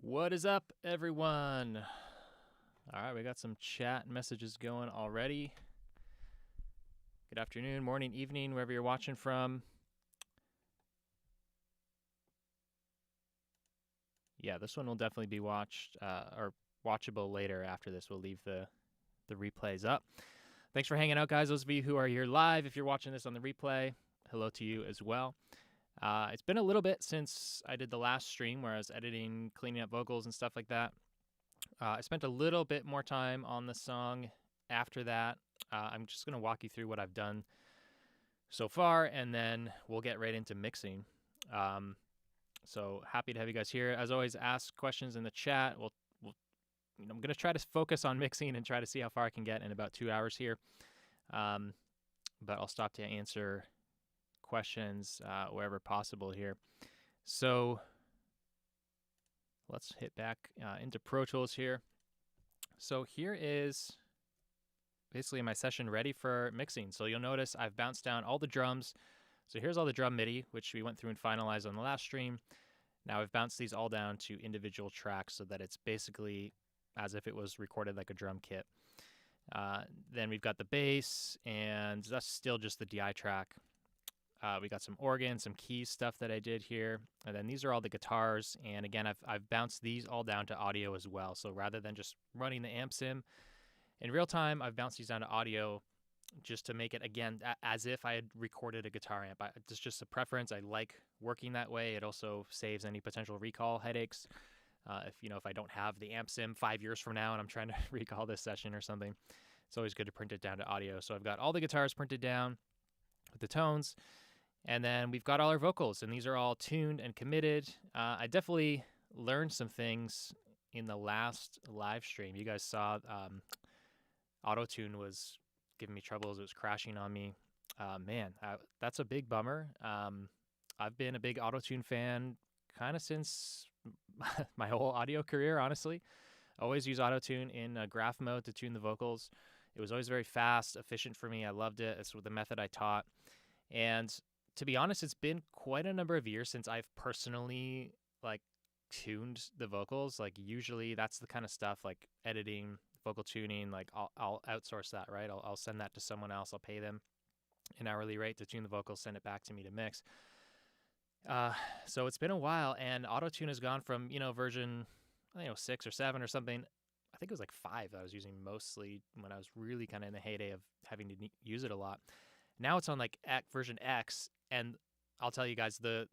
What is up, everyone? All right, we got some chat messages going already. Good afternoon, morning, evening, wherever you're watching from. Yeah, this one will definitely be watched or watchable later after this. We'll leave the replays up. Thanks for hanging out, guys. Those of you who are here live, if you're watching this on the replay, hello to you as well. It's been a little bit since I did the last stream where I was editing, cleaning up vocals and stuff like that. I spent a little bit more time on the song after that. I'm just going to walk you through what I've done so far, and then we'll get right into mixing. So happy to have you guys here. As always, ask questions in the chat. I'm going to try to focus on mixing and try to see how far I can get in about 2 hours here. But I'll stop to answer questions wherever possible here. So let's hit back into Pro Tools here. So here is basically my session ready for mixing. So you'll notice I've bounced down all the drums. So here's all the drum MIDI, which we went through and finalized on the last stream. Now I've bounced these all down to individual tracks so that it's basically as if it was recorded like a drum kit. Then we've got the bass, and that's still just the DI track. We got some organ, some keys stuff that I did here. And then these are all the guitars. And again, I've bounced these all down to audio as well. So rather than just running the amp sim in real time, I've bounced these down to audio just to make it, again, as if I had recorded a guitar amp. It's just a preference. I like working that way. It also saves any potential recall headaches. If I don't have the amp sim 5 years from now and I'm trying to recall this session or something, it's always good to print it down to audio. So I've got all the guitars printed down with the tones. And then we've got all our vocals, and these are all tuned and committed. I definitely learned some things in the last live stream. You guys saw auto-tune was giving me trouble as it was crashing on me. That's a big bummer. I've been a big auto-tune fan kind of since my whole audio career, honestly. Always use auto-tune in graph mode to tune the vocals. It was always very fast, efficient for me. I loved it. It's the method I taught. And to be honest, it's been quite a number of years since I've personally tuned the vocals. Usually that's the kind of stuff like editing, vocal tuning, I'll outsource that, right? I'll send that to someone else. I'll pay them an hourly rate to tune the vocals, send it back to me to mix. So it's been a while, and auto-tune has gone from, version, 6 or 7 or something. I think it was 5 that I was using mostly when I was really kind of in the heyday of having to use it a lot. Now it's on version X, and I'll tell you guys, the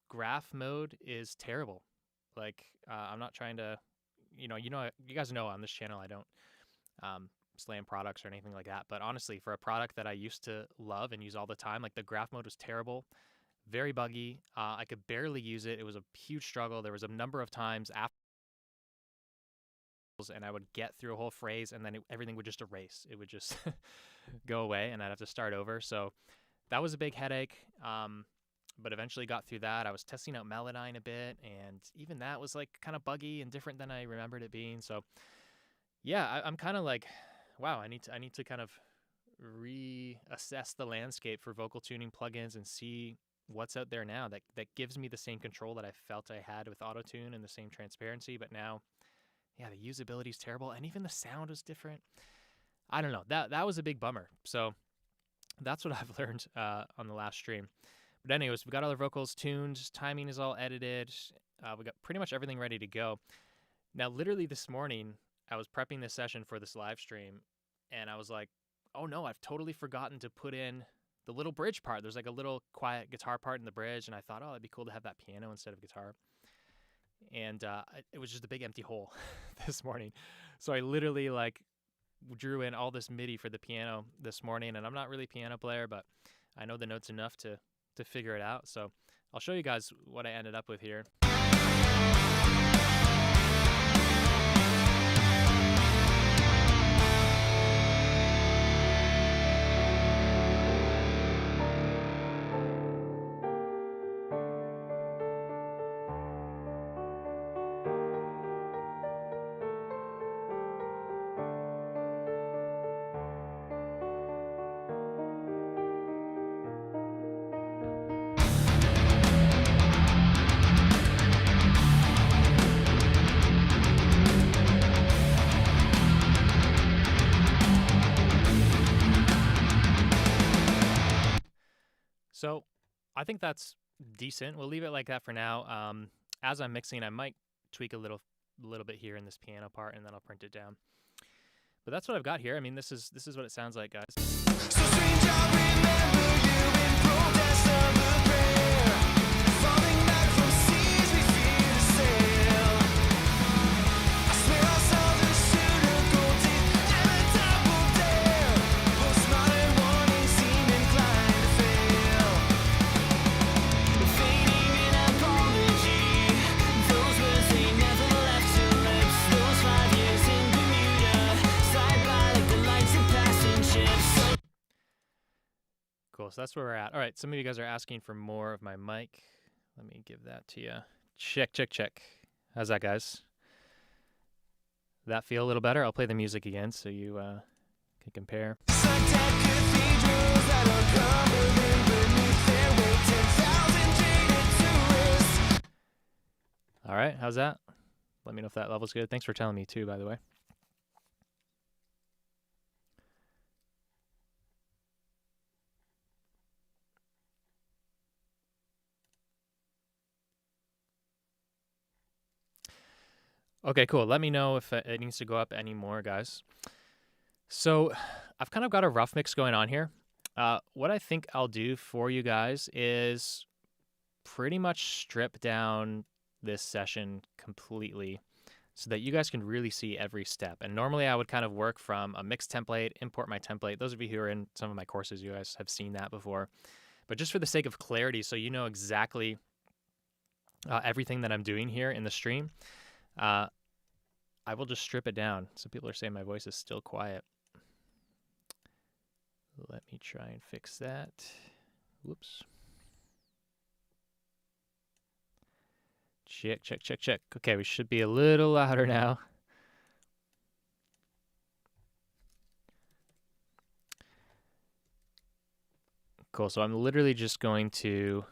graph mode is terrible. I'm not trying to, you guys know on this channel I don't slam products or anything like that. But honestly, for a product that I used to love and use all the time, the graph mode was terrible, very buggy. I could barely use it. It was a huge struggle. There was a number of times after, and I would get through a whole phrase, and then everything would just erase. It would just go away, and I'd have to start over. So that was a big headache, but eventually got through that. I was testing out Melodyne a bit, and even that was kind of buggy and different than I remembered it being. So yeah, I'm kind of wow, I need to kind of reassess the landscape for vocal tuning plugins and see what's out there now that gives me the same control that I felt I had with auto-tune and the same transparency. But now, yeah, the usability is terrible, and even the sound was different. I don't know. That was a big bummer. So that's what I've learned on the last stream. But anyways, we got all our vocals tuned. Timing is all edited. We got pretty much everything ready to go. Now, literally this morning, I was prepping this session for this live stream, and I was like, oh no, I've totally forgotten to put in the little bridge part. There's a little quiet guitar part in the bridge, and I thought, oh, it'd be cool to have that piano instead of guitar. And it was just a big empty hole this morning. So I literally drew in all this MIDI for the piano this morning, and I'm not really a piano player, but I know the notes enough to figure it out. So I'll show you guys what I ended up with here. I think that's decent. We'll leave it like that for now. As I'm mixing, I might tweak a little bit here in this piano part, and then I'll print it down. But that's what I've got here. I mean, this is what it sounds like, guys. So strange, I remember you in protest of a prayer, falling back from seas we fear to sail. I swear I saw the shooter gold teeth and a double dare. Postmodern warning seemed inclined to fail. Fading in apology, those words they never left your lips. Those 5 years in Bermuda, slide by like the lights of passing ships. Cool, so that's where we're at. All right, some of you guys are asking for more of my mic. Let me give that to you. Check, check, check. How's that, guys? That feel a little better? I'll play the music again so you can compare. All right, how's that? Let me know if that level's good. Thanks for telling me too, by the way. Okay, cool. Let me know if it needs to go up any more, guys. So I've kind of got a rough mix going on here. What I think I'll do for you guys is pretty much strip down this session completely so that you guys can really see every step. And normally I would kind of work from a mix template, import my template. Those of you who are in some of my courses, you guys have seen that before. But just for the sake of clarity, so you know exactly everything that I'm doing here in the stream, I will just strip it down. Some people are saying my voice is still quiet. Let me try and fix that. Whoops. Check, check, check, check. Okay, we should be a little louder now. Cool, so I'm literally just going to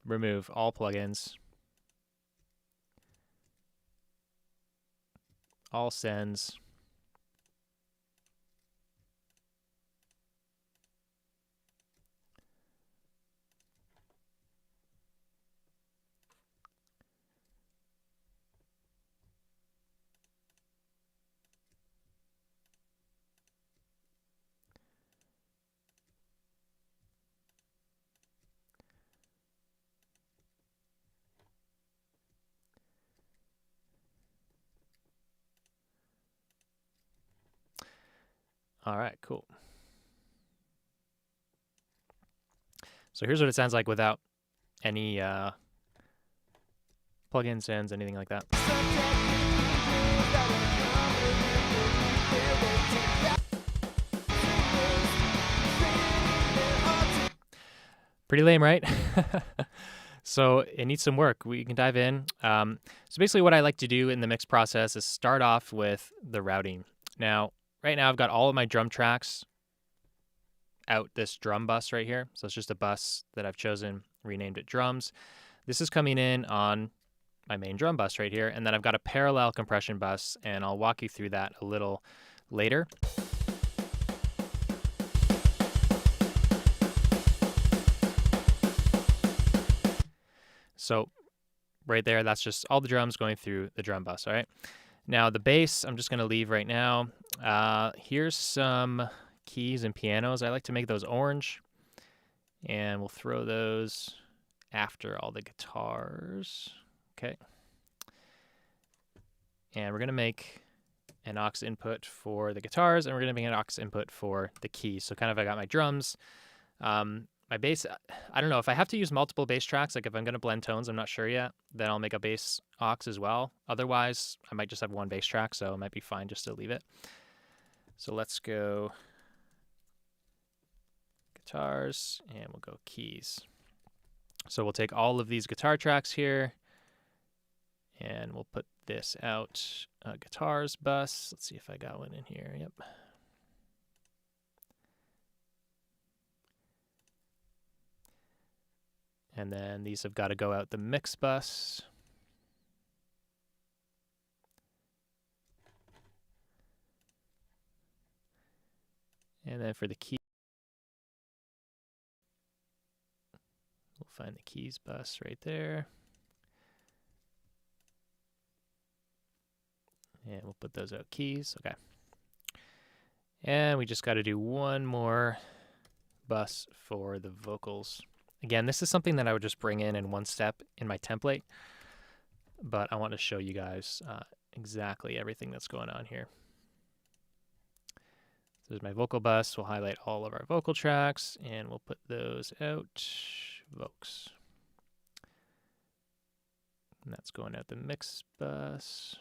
remove all plugins, all sends, all right, cool. So here's what it sounds like without any plugin sends, anything like that. Pretty lame, right? So it needs some work. We can dive in. So basically what I like to do in the mix process is start off with the routing. Now, right now I've got all of my drum tracks out this drum bus right here. So it's just a bus that I've chosen, renamed it drums. This is coming in on my main drum bus right here. And then I've got a parallel compression bus, and I'll walk you through that a little later. So right there, that's just all the drums going through the drum bus, all right? Now the bass, I'm just gonna leave right now. Here's some keys and pianos. I like to make those orange, and we'll throw those after all the guitars, okay? And we're gonna make an aux input for the guitars, and we're gonna make an aux input for the keys. So kind of I got my drums, my bass. I don't know if I have to use multiple bass tracks, like if I'm gonna blend tones, I'm not sure yet, then I'll make a bass aux as well. Otherwise, I might just have one bass track, so it might be fine just to leave it. So let's go guitars, and we'll go keys. So we'll take all of these guitar tracks here, and we'll put this out, guitars bus. Let's see if I got one in here. Yep. And then these have got to go out the mix bus. And then for the key, We'll find the keys bus right there. And we'll put those out keys. Okay. And we just got to do one more bus for the vocals. Again, this is something that I would just bring in one step in my template, but I want to show you guys exactly everything that's going on here. So there's my vocal bus. We'll highlight all of our vocal tracks, and we'll put those out. Vocals. And that's going out the mix bus.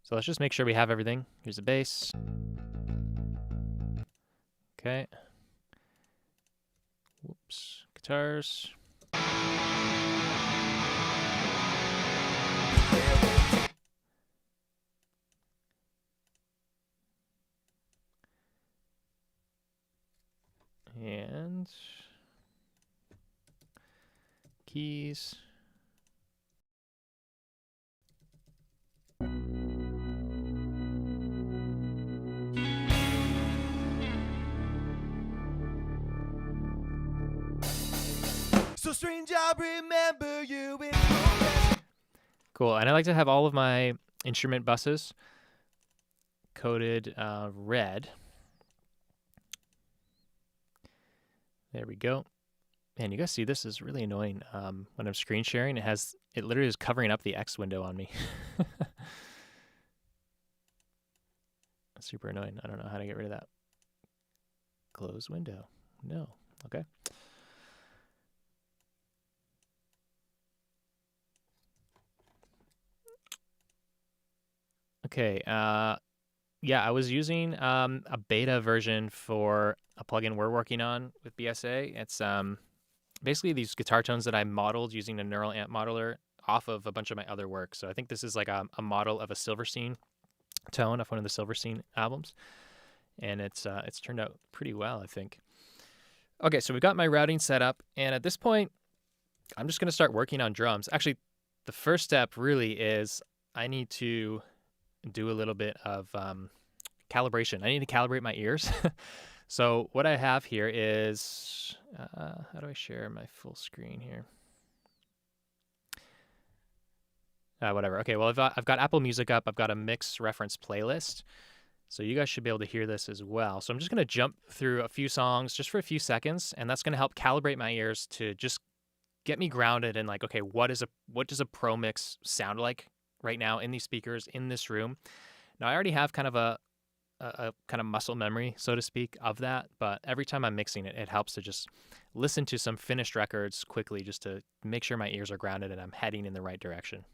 So let's just make sure we have everything. Here's the bass. Okay. Whoops. Guitars. And keys. So strange, I remember you in progress. Cool, and I like to have all of my instrument buses coded red. There we go. Man, you guys see this is really annoying. When I'm screen sharing, it literally is covering up the X window on me. That's super annoying. I don't know how to get rid of that. Close window. No. Okay. Okay, yeah, I was using a beta version for a plugin we're working on with BSA. It's basically these guitar tones that I modeled using a neural amp modeler off of a bunch of my other work. So I think this is like a model of a Silverstein tone off one of the Silverstein albums, and it's turned out pretty well, I think. Okay, so we've got my routing set up, and at this point, I'm just going to start working on drums. Actually, the first step really is I need to do a little bit of calibration. I need to calibrate my ears. So what I have here is, how do I share my full screen here? Whatever. Okay, well, I've got Apple Music up. I've got a mix reference playlist. So you guys should be able to hear this as well. So I'm just going to jump through a few songs just for a few seconds, and that's going to help calibrate my ears to just get me grounded in like, okay, what does a pro mix sound like right now in these speakers in this room? Now I already have kind of a kind of muscle memory, so to speak, of that, but every time I'm mixing it, it helps to just listen to some finished records quickly just to make sure my ears are grounded and I'm heading in the right direction.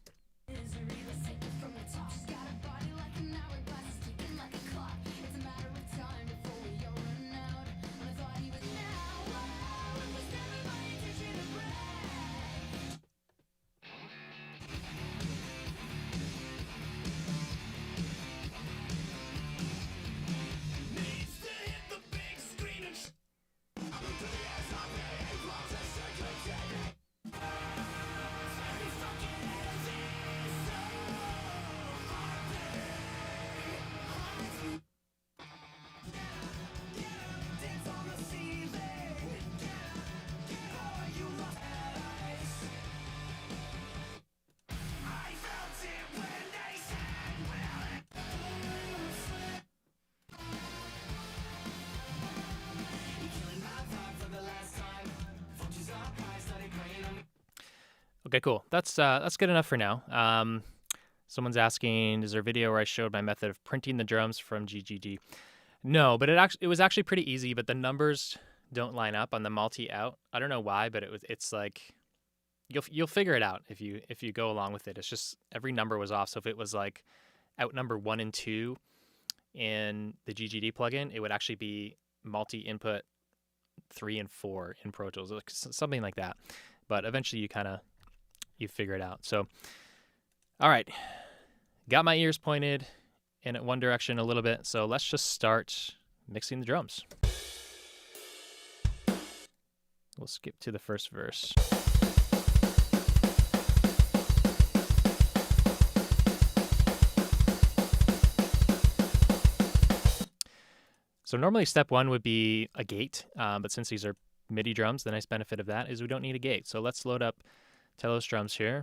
Okay, cool. That's good enough for now. Someone's asking, is there a video where I showed my method of printing the drums from GGG? No, but it was actually pretty easy, but the numbers don't line up on the multi-out. I don't know why, but it's like you'll figure it out if you go along with it. It's just every number was off. So if it was like out number 1 and 2 in the GGD plugin, it would actually be multi-input 3 and 4 in Pro Tools, like something like that. But eventually you figure it out. So, all right, got my ears pointed in one direction a little bit. So let's just start mixing the drums. We'll skip to the first verse. So normally step 1 would be a gate, but since these are MIDI drums, the nice benefit of that is we don't need a gate. So let's load up Telos drums here.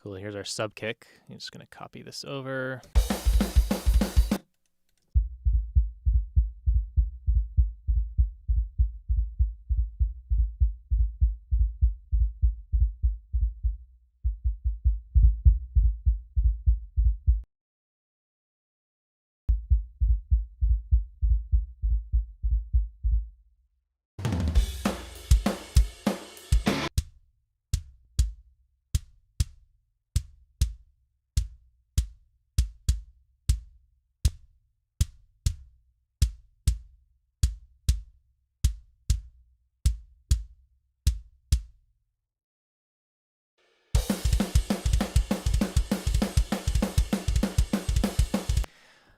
Cool, here's our sub kick. I'm just gonna copy this over.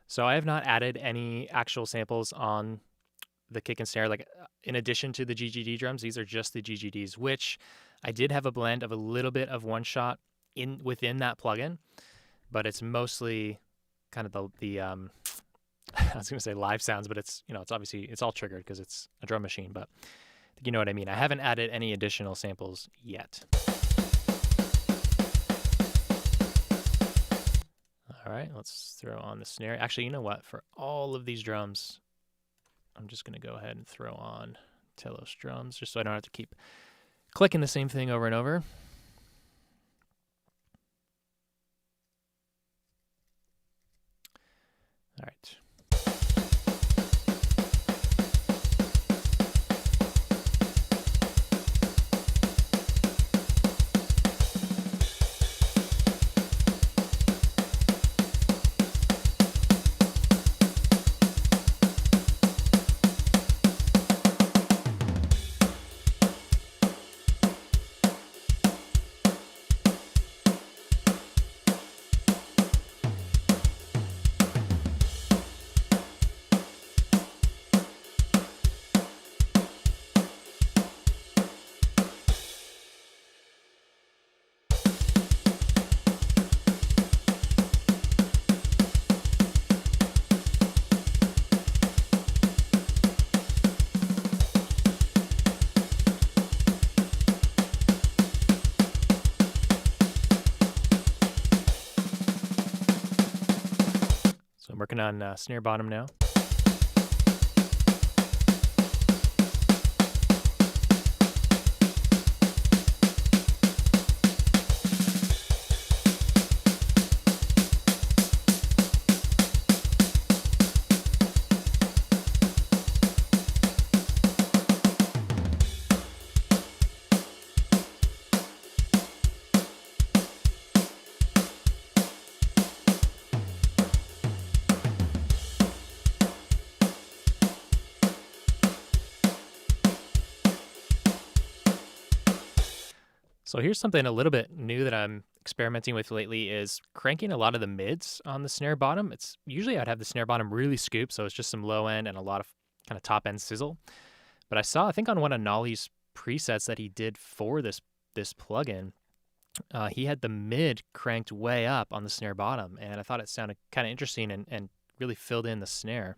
So I have not added any actual samples on the kick and snare. Like in addition to the GGD drums, these are just the GGDs, which I did have a blend of a little bit of one shot within that plugin, but it's mostly kind of the I was gonna say live sounds, but it's it's obviously it's all triggered because it's a drum machine. But you know what I mean. I haven't added any additional samples yet. All right, let's throw on the snare. Actually, you know what? For all of these drums, I'm just going to go ahead and throw on Telos drums just so I don't have to keep clicking the same thing over and over. All right. So I'm working on snare bottom now. So here's something a little bit new that I'm experimenting with lately is cranking a lot of the mids on the snare bottom. It's usually I'd have the snare bottom really scooped, so it's just some low end and a lot of kind of top end sizzle. But I saw, I think on one of Nolly's presets that he did for this plugin, he had the mid cranked way up on the snare bottom, and I thought it sounded kind of interesting and really filled in the snare.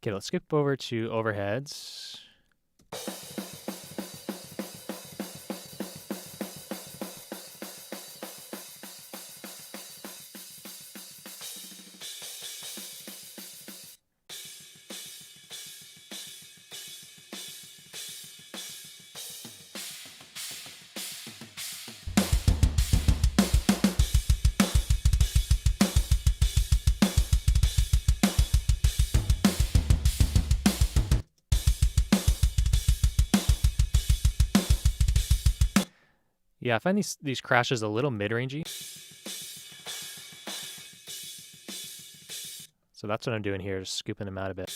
Okay, let's skip over to overheads. Yeah, I find these crashes a little mid-rangey. So that's what I'm doing here, just scooping them out a bit.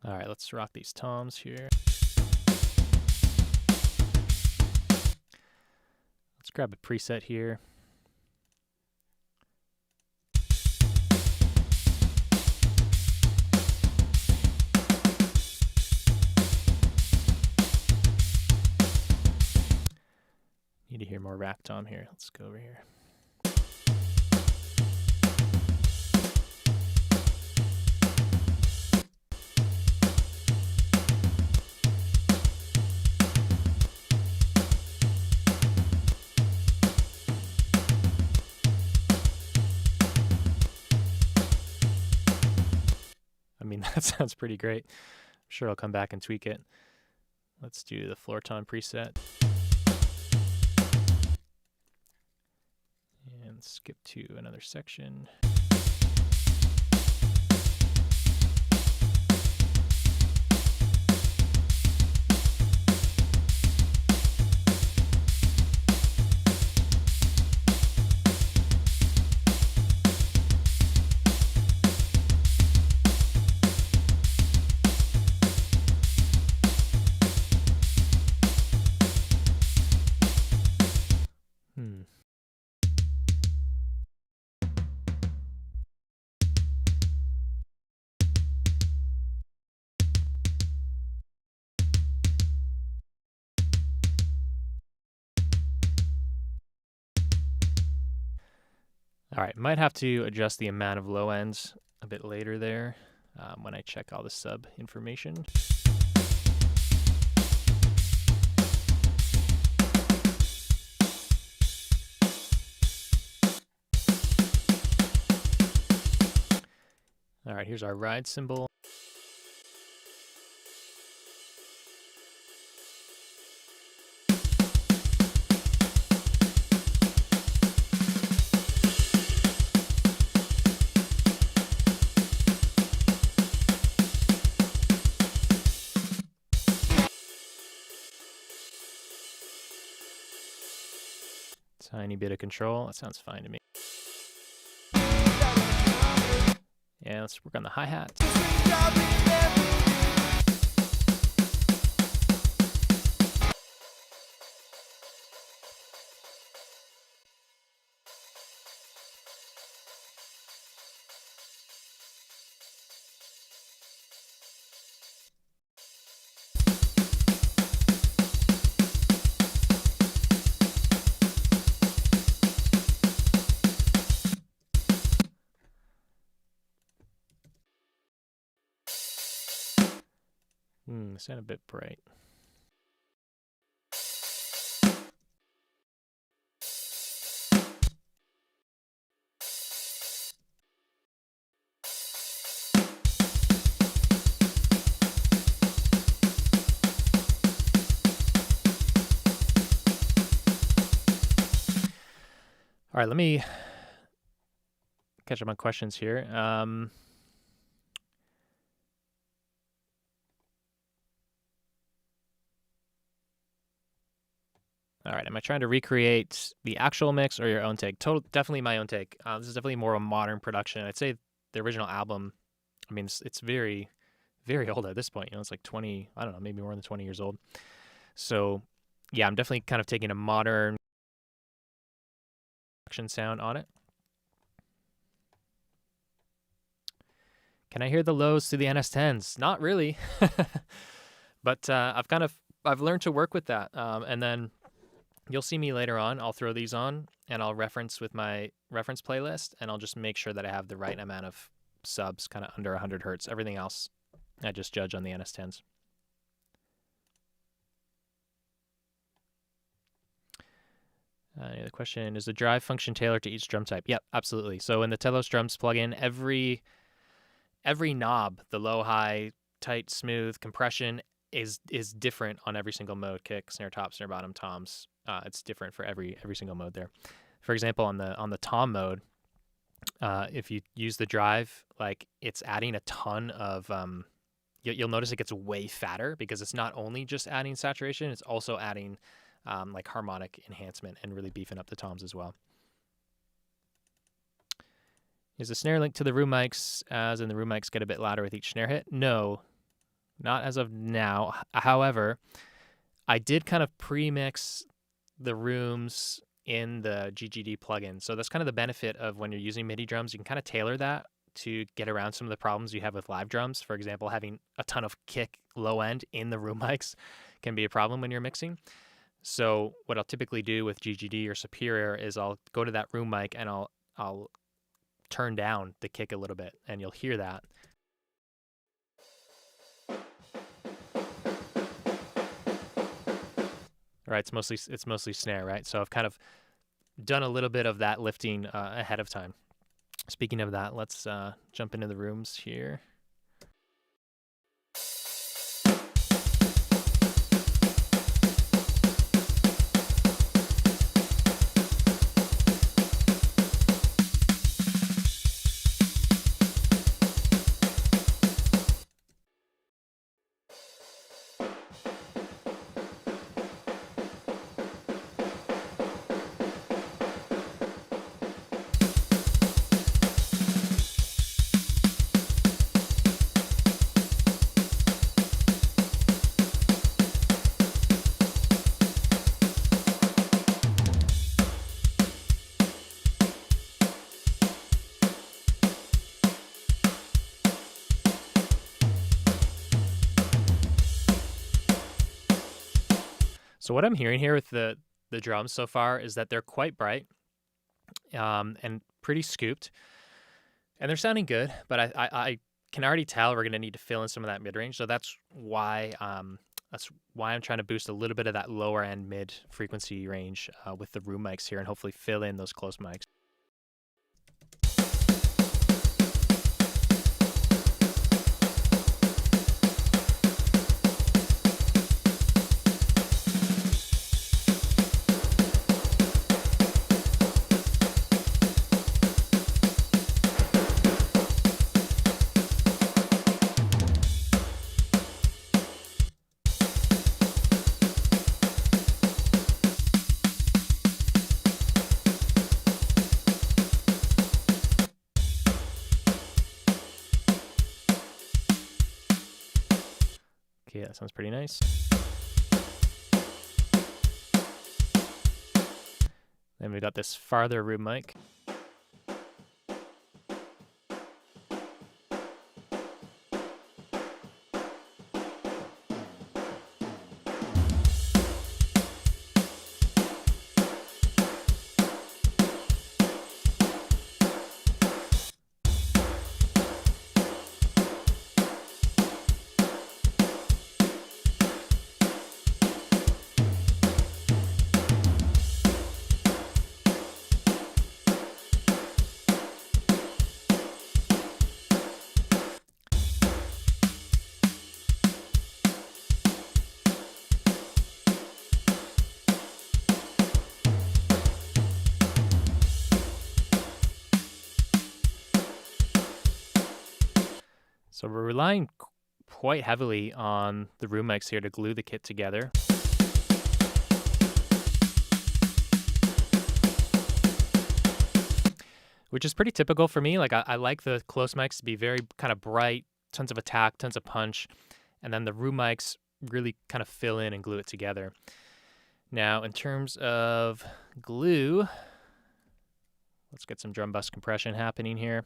All right, let's rock these toms here. Let's grab a preset here. Need to hear more rack tom here. Let's go over here. I mean, that sounds pretty great. I'm sure I'll come back and tweak it. Let's do the floor tom preset. And skip to another section. All right, might have to adjust the amount of low ends a bit later there when I check all the sub information. All right, here's our ride cymbal. Tiny bit of control. That sounds fine to me. Yeah, let's work on the hi-hat. Sound a bit bright. All right, let me catch up on questions here. All right, am I trying to recreate the actual mix or your own take? Definitely my own take. This is definitely more a modern production. I'd say the original album, I mean, it's very, very old at this point. You know, it's like 20, I don't know, maybe more than 20 years old. So, yeah, I'm definitely kind of taking a modern production sound on it. Can I hear the lows through the NS10s? Not really. But I've learned to work with that. And then you'll see me later on. I'll throw these on and I'll reference with my reference playlist, and I'll just make sure that I have the right amount of subs, kind of under 100 hertz. Everything else, I just judge on the NS10s. Any other question? Is the drive function tailored to each drum type? Yep, absolutely. So in the Telos Drums plugin, every knob, the low, high, tight, smooth, compression is different on every single mode. Kick, snare top, snare bottom, toms. It's different for every single mode there. For example, on the tom mode, if you use the drive, like it's adding a ton of you'll notice it gets way fatter because it's not only just adding saturation, it's also adding like harmonic enhancement and really beefing up the toms as well. Is the snare linked to the room mics, as in the room mics get a bit louder with each snare hit? No, not as of now. However, I did kind of pre-mix the rooms in the GGD plugin. So that's kind of the benefit of when you're using MIDI drums. You can kind of tailor that to get around some of the problems you have with live drums. For example, having a ton of kick low end in the room mics can be a problem when you're mixing. So what I'll typically do with GGD or Superior is I'll go to that room mic and I'll turn down the kick a little bit, and you'll hear that. Right, it's mostly snare, right? So I've kind of done a little bit of that lifting ahead of time. Speaking of that, let's jump into the rooms here. So what I'm hearing here with the drums so far is that they're quite bright and pretty scooped, and they're sounding good, but I can already tell we're going to need to fill in some of that mid-range. So that's why I'm trying to boost a little bit of that lower end mid frequency range with the room mics here, and hopefully fill in those close mics. Okay, that sounds pretty nice. Then we got this farther room mic. So we're relying quite heavily on the room mics here to glue the kit together. Which is pretty typical for me. Like I like the close mics to be very kind of bright, tons of attack, tons of punch, and then the room mics really kind of fill in and glue it together. Now, in terms of glue, let's get some drum bus compression happening here.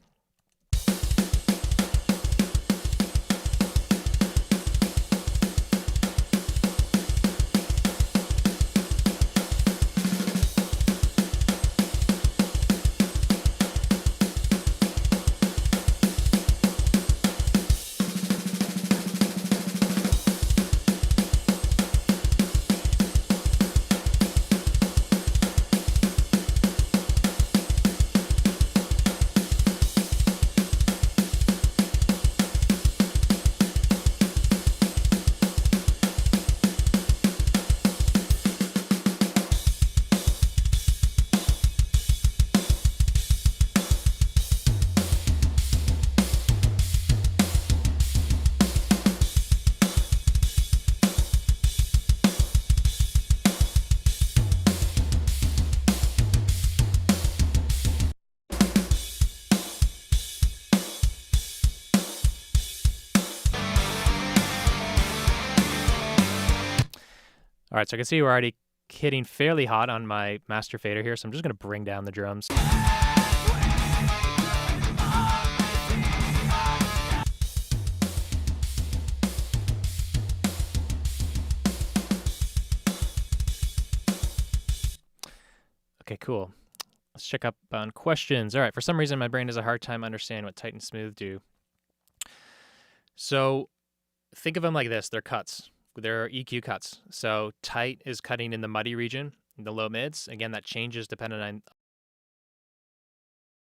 All right, so I can see we're already hitting fairly hot on my master fader here, so I'm just going to bring down the drums. Okay, cool. Let's check up on questions. All right, for some reason, my brain has a hard time understanding what tight and smooth do. So think of them like this. They're cuts. They're EQ cuts. So tight is cutting in the muddy region, in the low mids. Again, that changes depending on...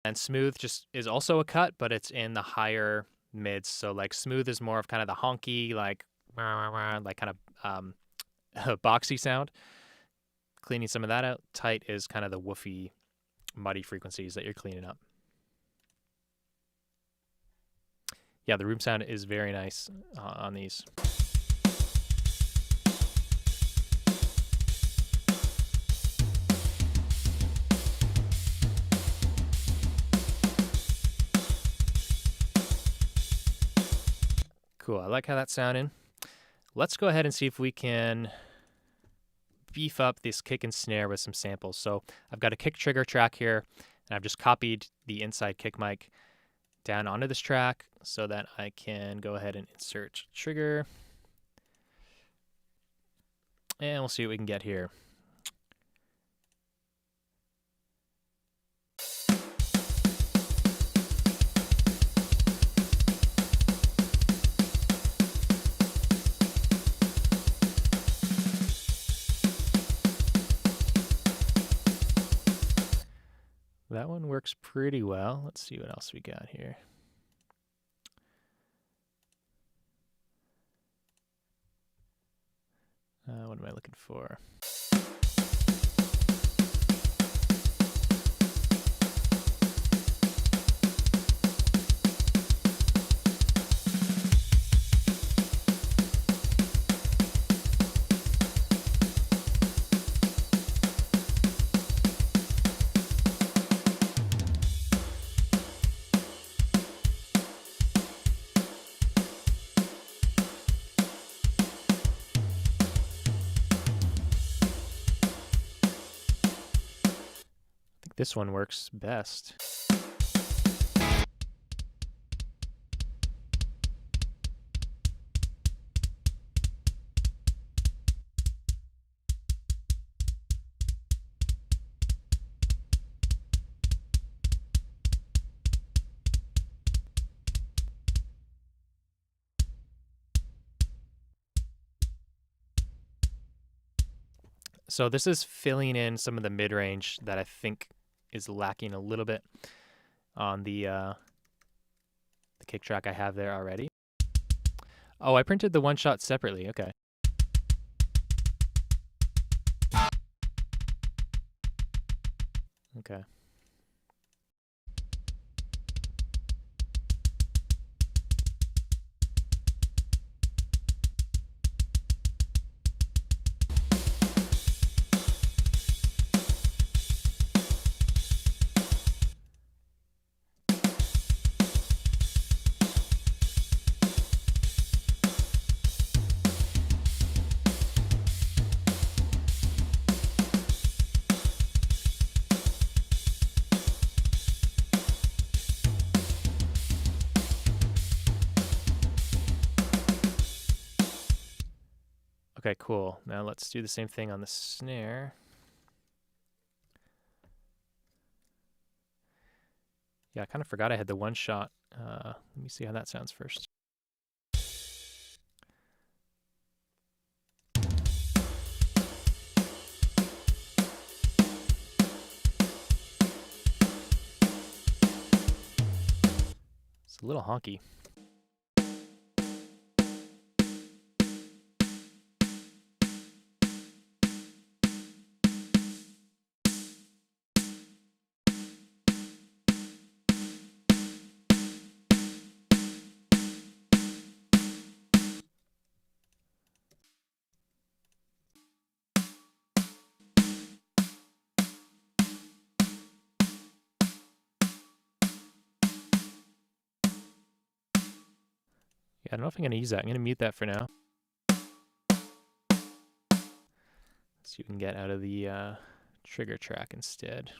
And smooth just is also a cut, but it's in the higher mids. So like smooth is more of kind of the honky, like kind of boxy sound. Cleaning some of that out. Tight is kind of the woofy, muddy frequencies that you're cleaning up. Yeah, the room sound is very nice on these. Cool, I like how that's sounding. Let's go ahead and see if we can beef up this kick and snare with some samples. So I've got a kick trigger track here, and I've just copied the inside kick mic down onto this track so that I can go ahead and insert trigger. And we'll see what we can get here. That one works pretty well. Let's see what else we got here. What am I looking for? This one works best. So this is filling in some of the mid-range that I think is lacking a little bit on the kick track I have there already. Oh, I printed the one shot separately. Okay. Okay. Okay, cool. Now let's do the same thing on the snare. Yeah, I kind of forgot I had the one shot. Let me see how that sounds first. It's a little honky. Yeah, I don't know if I'm going to use that. I'm going to mute that for now. See what we can get out of the trigger track instead.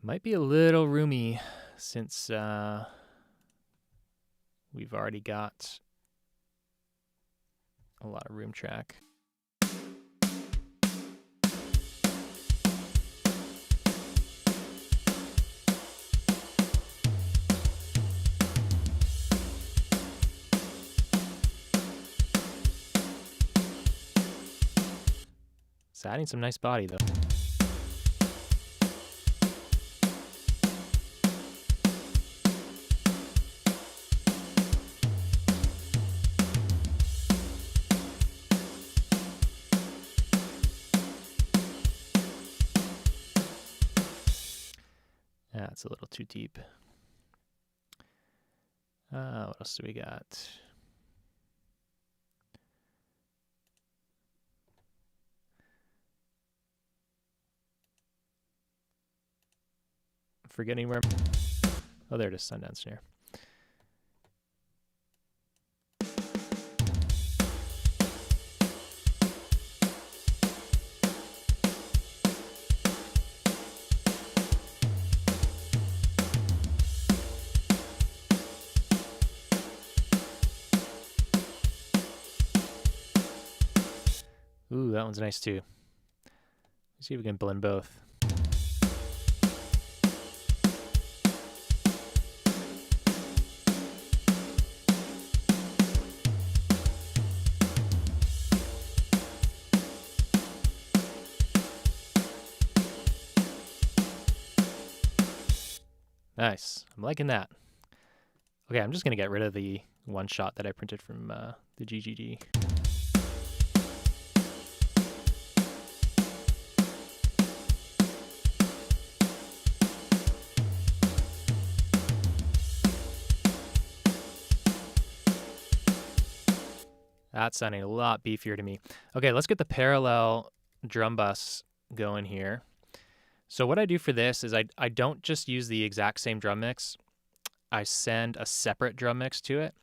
Might be a little roomy since we've already got a lot of room track. It's adding some nice body though. That's a little too deep. What else do we got? Forgetting where. Oh, there it is, Sundown Snare. Ooh, that one's nice too. Let's see if we can blend both. Nice. I'm liking that. Okay, I'm just going to get rid of the one shot that I printed from the GGG. That's sounding a lot beefier to me. Okay, let's get the parallel drum bus going here. So what I do for this is I don't just use the exact same drum mix. I send a separate drum mix to it.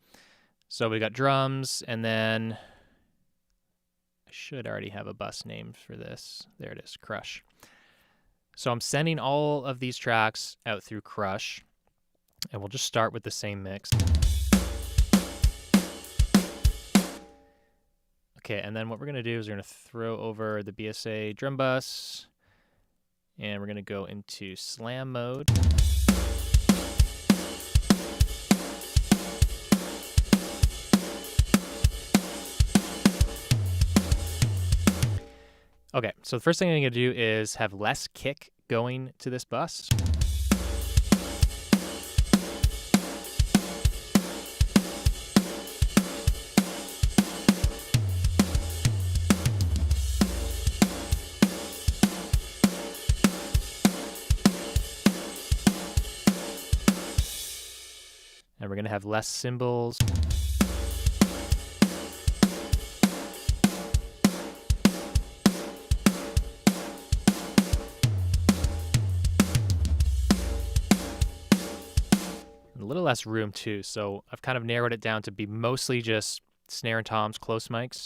So we got drums, and then I should already have a bus name for this. There it is, Crush. So I'm sending all of these tracks out through Crush, and we'll just start with the same mix. Okay, and then what we're gonna do is we're gonna throw over the BSA drum bus, and we're gonna go into slam mode. Okay, so the first thing I'm gonna do is have less kick going to this bus. And we're gonna have less cymbals. A little less room too, so I've kind of narrowed it down to be mostly just snare and toms, close mics.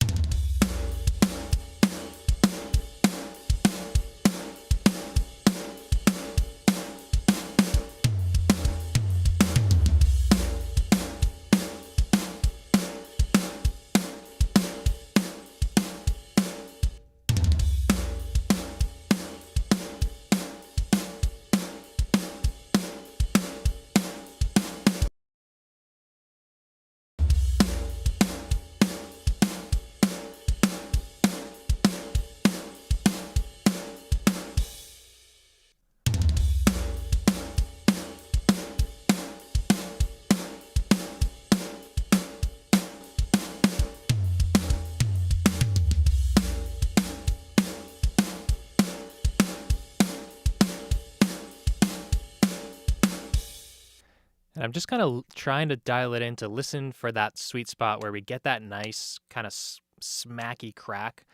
And I'm just kind of trying to dial it in to listen for that sweet spot where we get that nice kind of smacky crack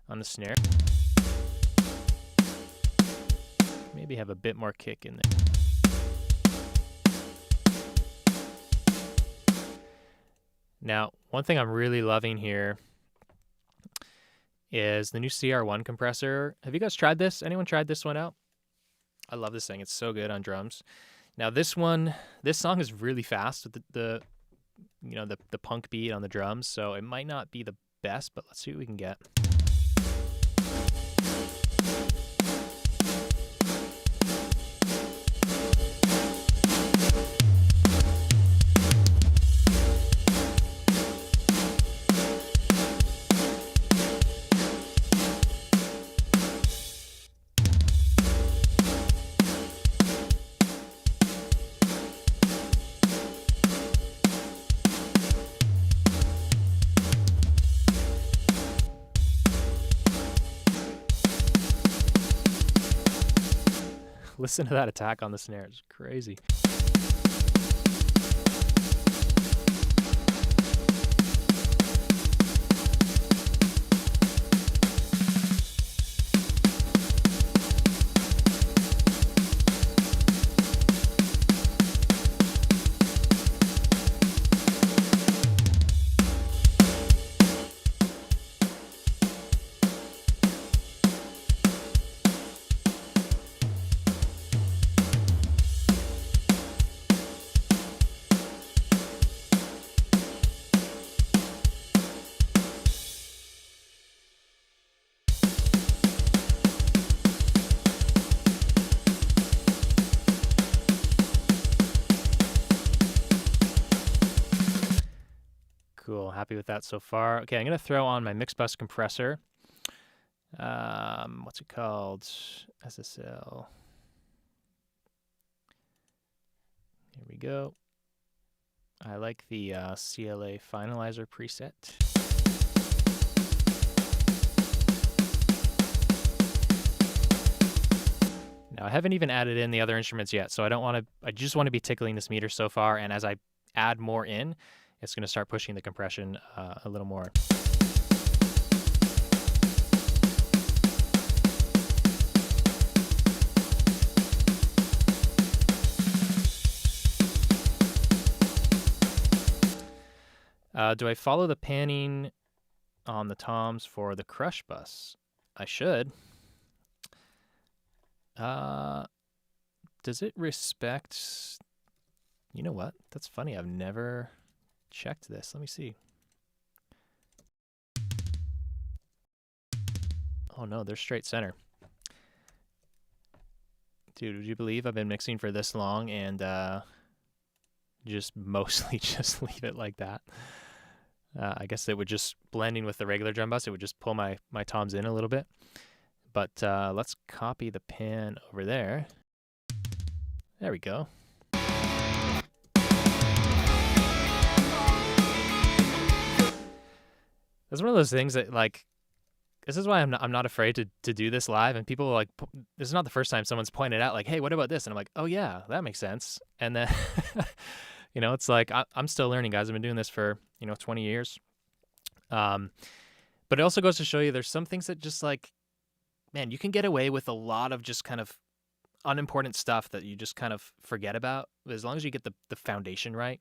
on the snare. Maybe have a bit more kick in there. Now, one thing I'm really loving here is the new CR1 compressor. Have you guys tried this? Anyone tried this one out? I love this thing. It's so good on drums. Now this song is really fast with the punk beat on the drums, so it might not be the best, but let's see what we can get. Listen to that attack on the snare. It's crazy. Cool, happy with that so far. Okay, I'm gonna throw on my mix bus compressor. What's it called? SSL. Here we go. I like the CLA finalizer preset. Now I haven't even added in the other instruments yet, so I just want to be tickling this meter so far, and as I add more in, it's going to start pushing the compression a little more. Do I follow the panning on the toms for the crush bus? I should. Does it respect... You know what? That's funny. I've never checked this. Let me see. Oh no, they're straight center. Dude, would you believe I've been mixing for this long and just mostly just leave it like that? I guess it would just, blending with the regular drum bus, it would just pull my toms in a little bit. But let's copy the pan over there. There we go. That's one of those things that, like, this is why I'm not afraid to do this live. And people are like, this is not the first time someone's pointed out, like, hey, what about this? And I'm like, oh yeah, that makes sense. And then, you know, it's like, I'm still learning, guys. I've been doing this for, 20 years. But it also goes to show you there's some things that just, like, man, you can get away with a lot of just kind of unimportant stuff that you just kind of forget about. But as long as you get the foundation right,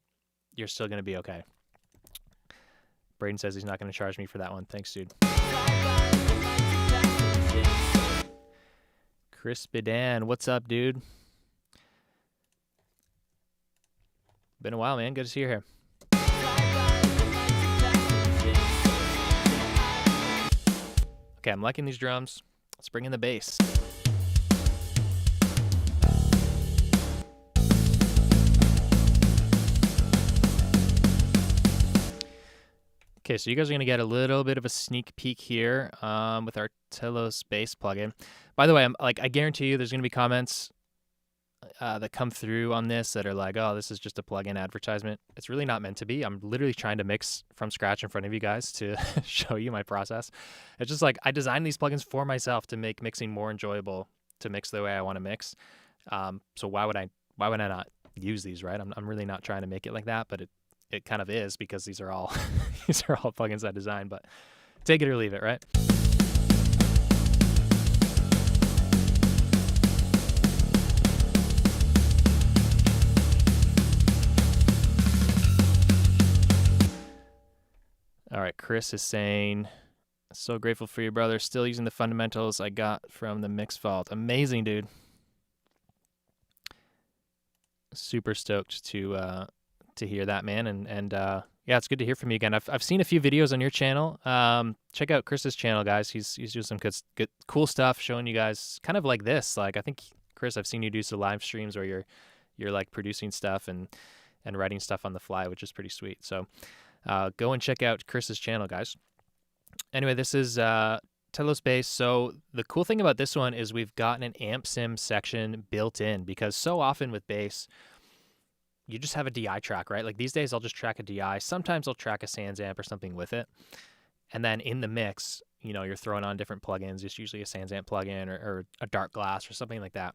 you're still going to be okay. Braden says he's not going to charge me for that one. Thanks, dude. Chris Bidan, what's up, dude? Been a while, man. Good to see you here. Okay, I'm liking these drums. Let's bring in the bass. Okay, so you guys are going to get a little bit of a sneak peek here with our Telos bass plugin. By the way, I guarantee you there's going to be comments that come through on this that are like, oh, this is just a plugin advertisement. It's really not meant to be. I'm literally trying to mix from scratch in front of you guys to show you my process. It's just like I designed these plugins for myself to make mixing more enjoyable, to mix the way I want to mix. So why would I not, use these, right? I'm really not trying to make it like that, but it kind of is, because these are all these are all plugins I designed. But take it or leave it, right? All right, Chris is saying, so grateful for you, brother. Still using the fundamentals I got from the Mix Vault. Amazing, dude. Super stoked to hear that, man. And yeah, it's good to hear from you again. I've seen a few videos on your channel. Check out Chris's channel, guys. He's doing some good cool stuff, showing you guys kind of like this. Like, I think, Chris, I've seen you do some live streams where you're like producing stuff and writing stuff on the fly, which is pretty sweet. So go and check out Chris's channel, guys. Anyway, this is Telos bass. So the cool thing about this one is we've got an amp sim section built in, because so often with bass, you just have a DI track, right? Like these days I'll just track a DI. Sometimes I'll track a Sans amp or something with it. And then in the mix, you know, you're throwing on different plugins. It's usually a Sans amp plugin or a Dark Glass or something like that.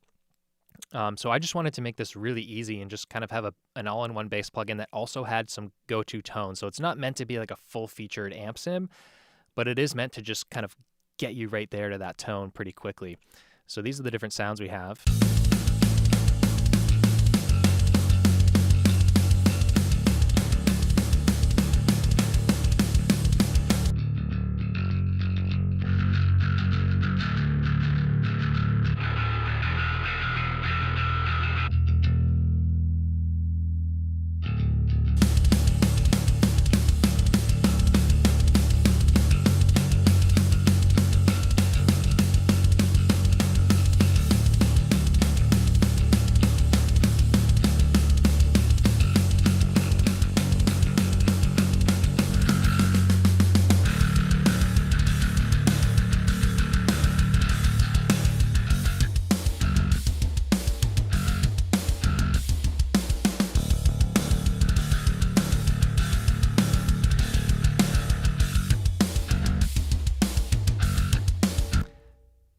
So I just wanted to make this really easy and just kind of have an all-in-one bass plugin that also had some go-to tones. So it's not meant to be like a full-featured amp sim, but it is meant to just kind of get you right there to that tone pretty quickly. So these are the different sounds we have.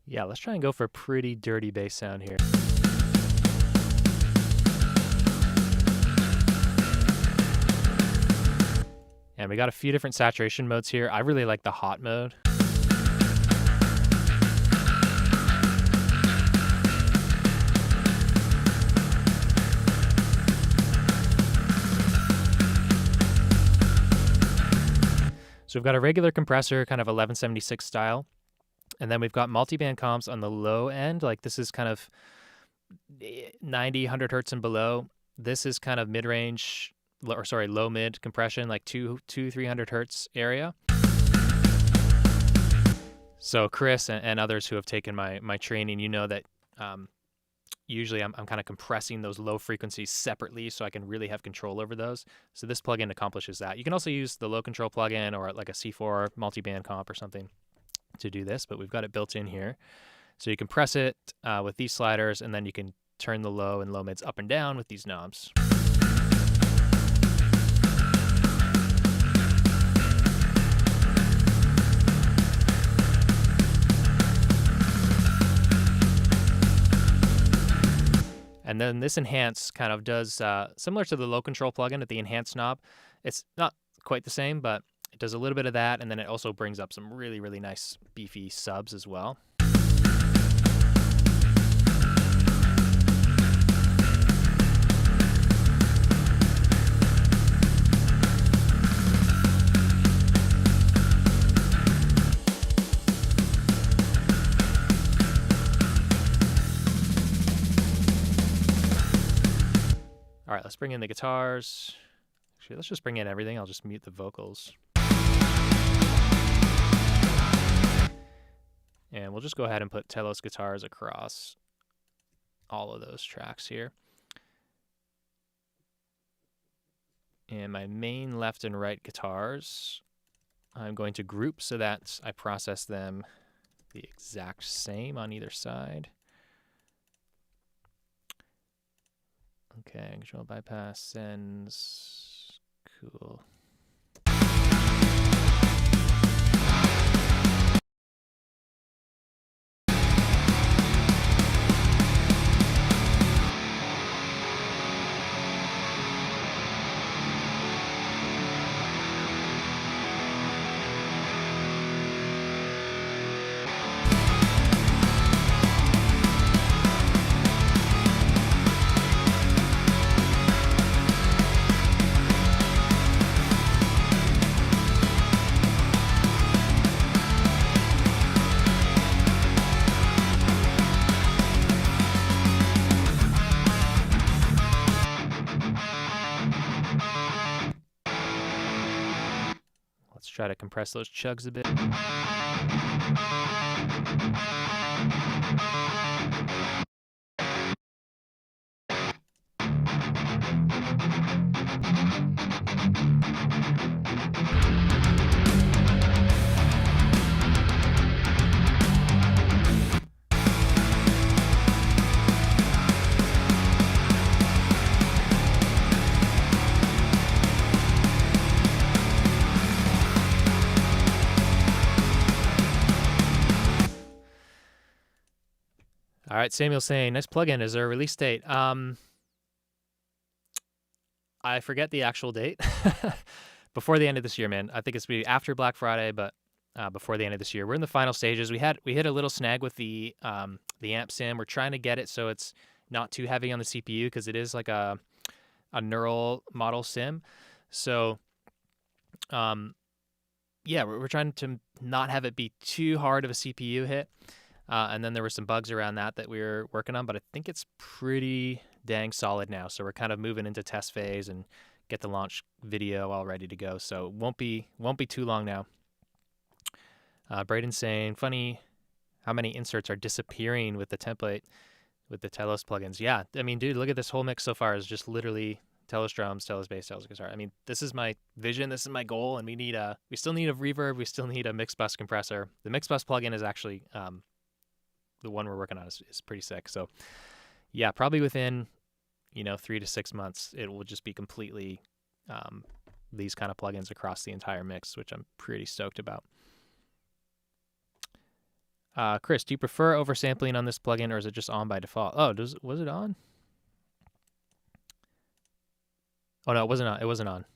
Yeah, let's try and go for a pretty dirty bass sound here. And we got a few different saturation modes here. I really like the hot mode. So we've got a regular compressor, kind of 1176 style. And then we've got multi-band comps on the low end. Like this is kind of 90, 100 hertz and below. This is kind of mid-range, or sorry, low-mid compression, like 300 hertz area. So Chris and others who have taken my training, you know that usually I'm kind of compressing those low frequencies separately so I can really have control over those. So this plugin accomplishes that. You can also use the low control plugin or like a C4 multi-band comp or something to do this, but we've got it built in here. So you can press it with these sliders, and then you can turn the low and low mids up and down with these knobs. And then this enhance kind of does, similar to the low control plugin at the enhance knob. It's not quite the same, but it does a little bit of that, and then it also brings up some really, really nice beefy subs as well. All right, let's bring in the guitars. Actually, let's just bring in everything. I'll just mute the vocals. And we'll just go ahead and put Telos guitars across all of those tracks here. And my main left and right guitars, I'm going to group so that I process them the exact same on either side. Okay, control bypass sends. Cool. Try to compress those chugs a bit. All right, Samuel's saying, nice plugin. Is there a release date? I forget the actual date. Before the end of this year, man. I think it's be after Black Friday, but before the end of this year. We're in the final stages. We hit a little snag with the amp sim. We're trying to get it so it's not too heavy on the CPU because it is like a neural model sim. So yeah, we're trying to not have it be too hard of a CPU hit. And then there were some bugs around that we were working on, but I think it's pretty dang solid now. So we're kind of moving into test phase and get the launch video all ready to go. So it won't be too long now. Braden's saying, funny how many inserts are disappearing with the template with the Telos plugins. Yeah, I mean, dude, look at this whole mix so far is just literally Telos drums, Telos bass, Telos guitar. I mean, this is my vision, this is my goal, and we still need a reverb, we still need a mix bus compressor. The mix bus plugin is actually the one we're working on is pretty sick. So yeah, probably within 3 to 6 months, it will just be completely these kind of plugins across the entire mix, which I'm pretty stoked about. Chris, do you prefer oversampling on this plugin, or is it just on by default? Oh, was it on? Oh no, it wasn't on. It wasn't on.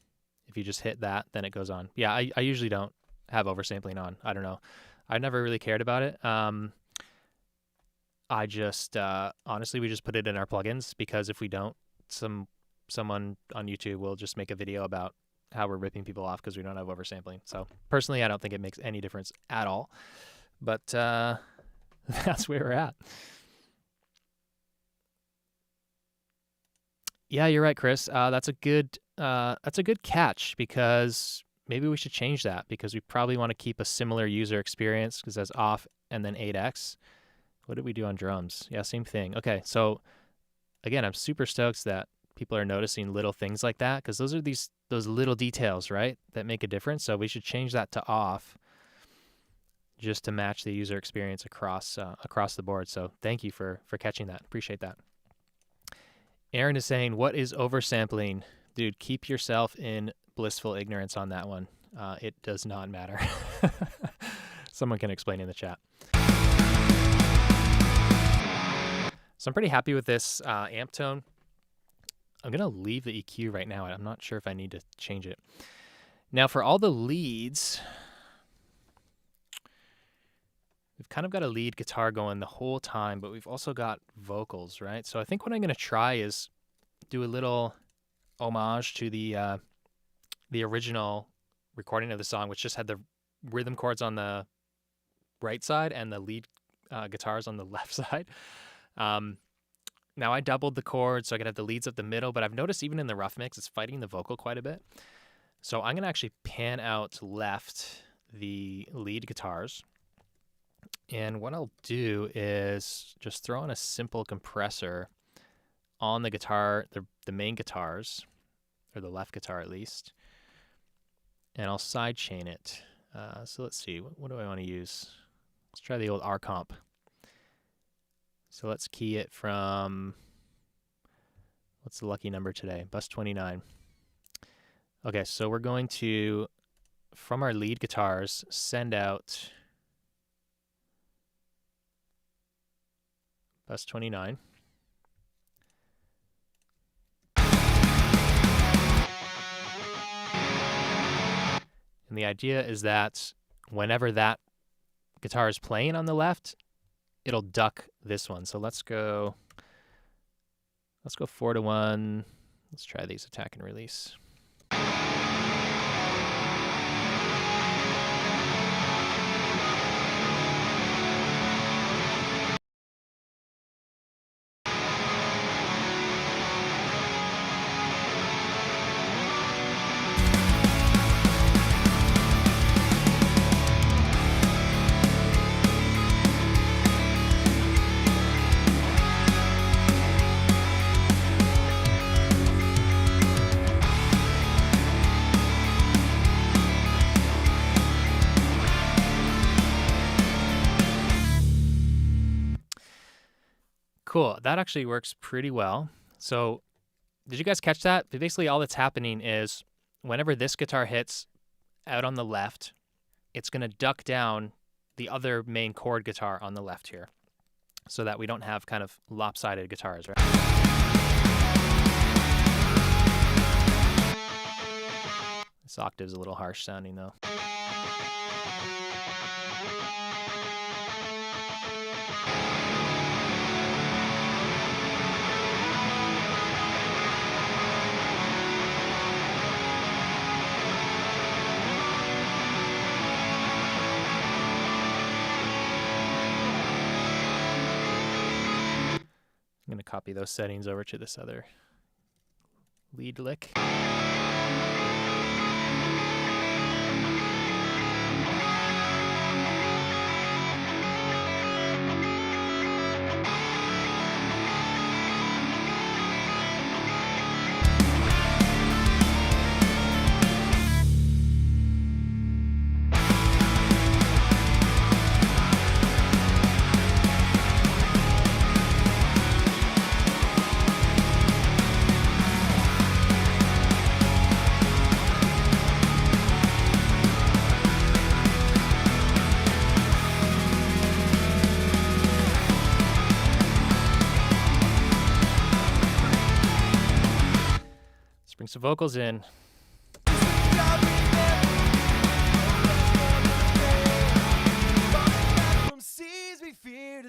If you just hit that, then it goes on. Yeah, I usually don't have oversampling on. I don't know. I never really cared about it. I just honestly, we just put it in our plugins because if we don't, someone on YouTube will just make a video about how we're ripping people off because we don't have oversampling. So personally, I don't think it makes any difference at all. But that's where we're at. Yeah, you're right, Chris. That's a good catch because maybe we should change that because we probably want to keep a similar user experience because that's off and then 8x. What did we do on drums? Yeah, same thing. Okay, so again, I'm super stoked that people are noticing little things like that because those are those little details, right, that make a difference. So we should change that to off just to match the user experience across the board. So thank you for catching that. Appreciate that. Aaron is saying, what is oversampling? Dude, keep yourself in blissful ignorance on that one. It does not matter. Someone can explain in the chat. So I'm pretty happy with this amp tone. I'm going to leave the EQ right now. I'm not sure if I need to change it. Now for all the leads, we've kind of got a lead guitar going the whole time, but we've also got vocals, right? So I think what I'm going to try is do a little homage to the original recording of the song, which just had the rhythm chords on the right side and the lead guitars on the left side. Now I doubled the chords so I could have the leads up the middle, but I've noticed even in the rough mix, it's fighting the vocal quite a bit. So I'm going to actually pan out left the lead guitars. And what I'll do is just throw in a simple compressor on the guitar, the main guitars, or the left guitar at least, and I'll sidechain it. So let's see, what do I want to use? Let's try the old R comp. So let's key it from, what's the lucky number today? Bus 29. Okay, so we're going to, from our lead guitars, send out Bus 29. And the idea is that whenever that guitar is playing on the left, it'll duck this one. So let's go 4-to-1. Let's try these attack and release. Cool. That actually works pretty well. So did you guys catch that? Basically, all that's happening is whenever this guitar hits out on the left, it's going to duck down the other main chord guitar on the left here so that we don't have kind of lopsided guitars, right? This octave's a little harsh sounding though. I'm going to copy those settings over to this other lead lick. Bring some vocals in.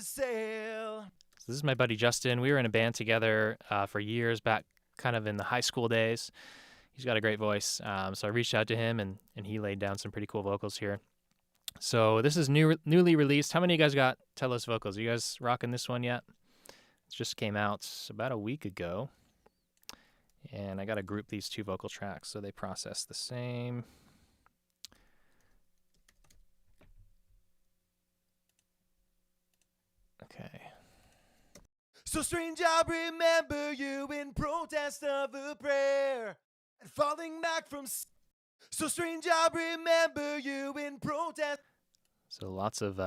So this is my buddy Justin. We were in a band together for years back, kind of in the high school days. He's got a great voice, so I reached out to him, and he laid down some pretty cool vocals here. So this is newly released. How many of you guys got Telos vocals? Are you guys rocking this one yet? It just came out about a week ago. And I got to group these two vocal tracks so they process the same. Okay. So strange, I remember you in protest of a prayer and falling back from. So strange, I remember you in protest. So lots of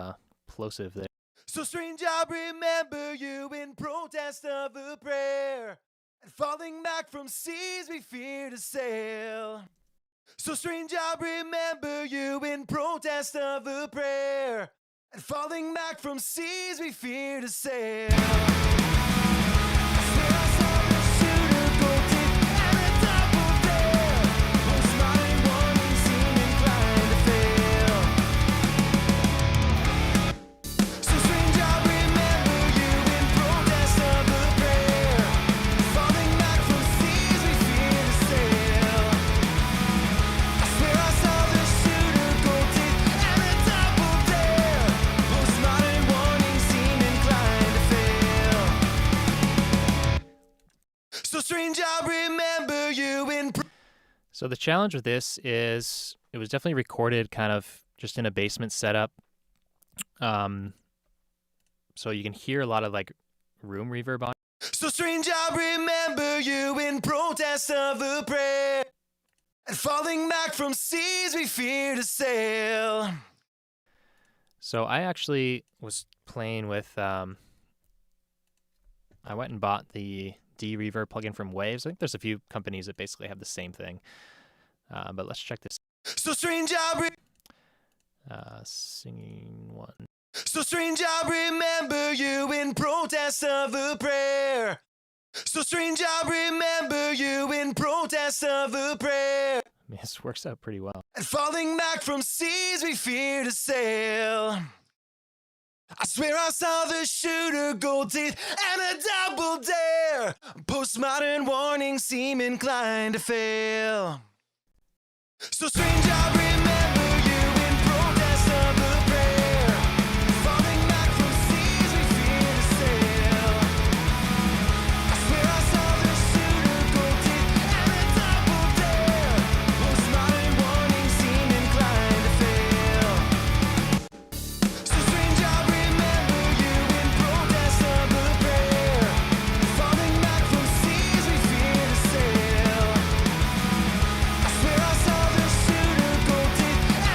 plosive there. So strange, I remember you in protest of a prayer and falling back from seas we fear to sail. So strange, I remember you in protest of a prayer and falling back from seas we fear to sail. So the challenge with this is it was definitely recorded kind of just in a basement setup. So you can hear a lot of like room reverb on. So strange, I remember you in protest of a prayer and falling back from seas we fear to sail. So I actually was playing with, I went and bought the D-Reverb plugin from Waves. I think there's a few companies that basically have the same thing. But let's check this. So strange, Singing one. So strange, I remember you in protest of a prayer. So strange, I remember you in protest of a prayer. I mean, this works out pretty well. And falling back from seas we fear to sail. I swear I saw the shooter, gold teeth, and a double dare. Postmodern warnings seem inclined to fail. So strange, I remember you in protest of a prayer. Falling back from seas we fear to sail. I swear I saw the shooter, gold teeth, and a double dare. Postmodern warnings seem inclined to fail. So strange, I remember you in protest of a prayer. Falling back from seas we fear to sail. I swear I saw the shooter, gold teeth,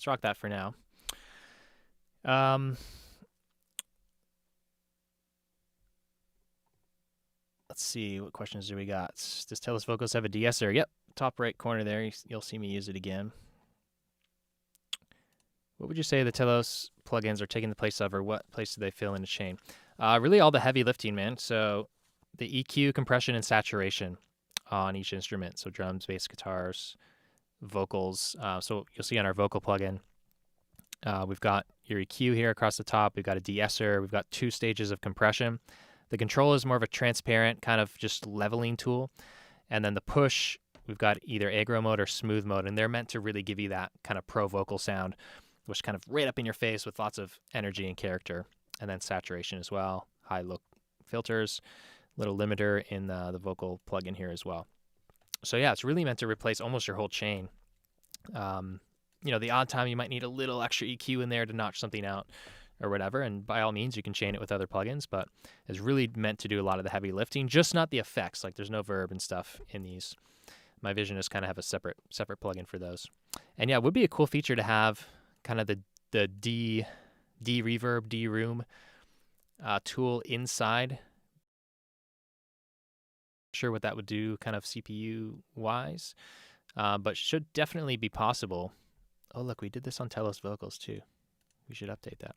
let's rock that for now. Let's see, what questions do we got? Does Telos Vocals have a de-esser? Yep, top right corner there. You'll see me use it again. What would you say the Telos plugins are taking the place of, or what place do they fill in the chain? Really all the heavy lifting, man. So the EQ, compression, and saturation on each instrument. So drums, bass, guitars, vocals. So you'll see on our vocal plugin, we've got your EQ here across the top. We've got a de-esser. We've got 2 stages of compression. The control is more of a transparent kind of just leveling tool. And then the push, we've got either aggro mode or smooth mode, and they're meant to really give you that kind of pro vocal sound, which kind of right up in your face with lots of energy and character. And then saturation as well, high-low filters, little limiter in the vocal plugin here as well. So yeah, it's really meant to replace almost your whole chain. The odd time you might need a little extra EQ in there to notch something out or whatever, and by all means you can chain it with other plugins, but it's really meant to do a lot of the heavy lifting, just not the effects. Like there's no verb and stuff in these. My vision is kind of have a separate plugin for those. And yeah, it would be a cool feature to have kind of the de-reverb, de-room tool inside. Not sure what that would do kind of CPU wise, but should definitely be possible. Oh look, we did this on Telos Vocals too. We should update that.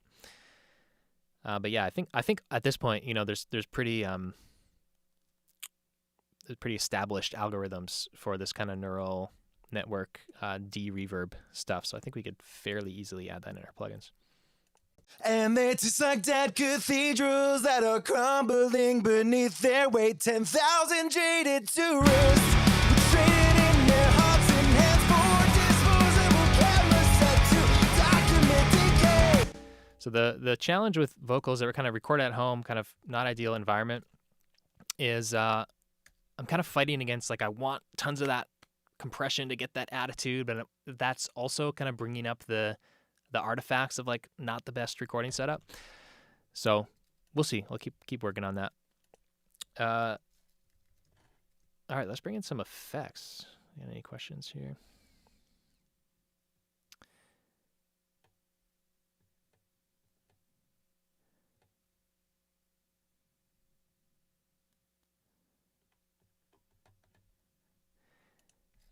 But yeah, I think at this point, there's pretty established algorithms for this kind of neural network de-reverb stuff. So I think we could fairly easily add that in our plugins. And they taste like dead cathedrals that are crumbling beneath their weight. 10,000 jaded tourists who traded in their hearts and hands for disposable cameras set to document decay. So the challenge with vocals that we kind of record at home, kind of not ideal environment, is I'm kind of fighting against, like, I want tons of that compression to get that attitude, but that's also kind of bringing up the artifacts of, like, not the best recording setup. So we'll see. I'll keep working on that. All right, let's bring in some effects. Any questions here?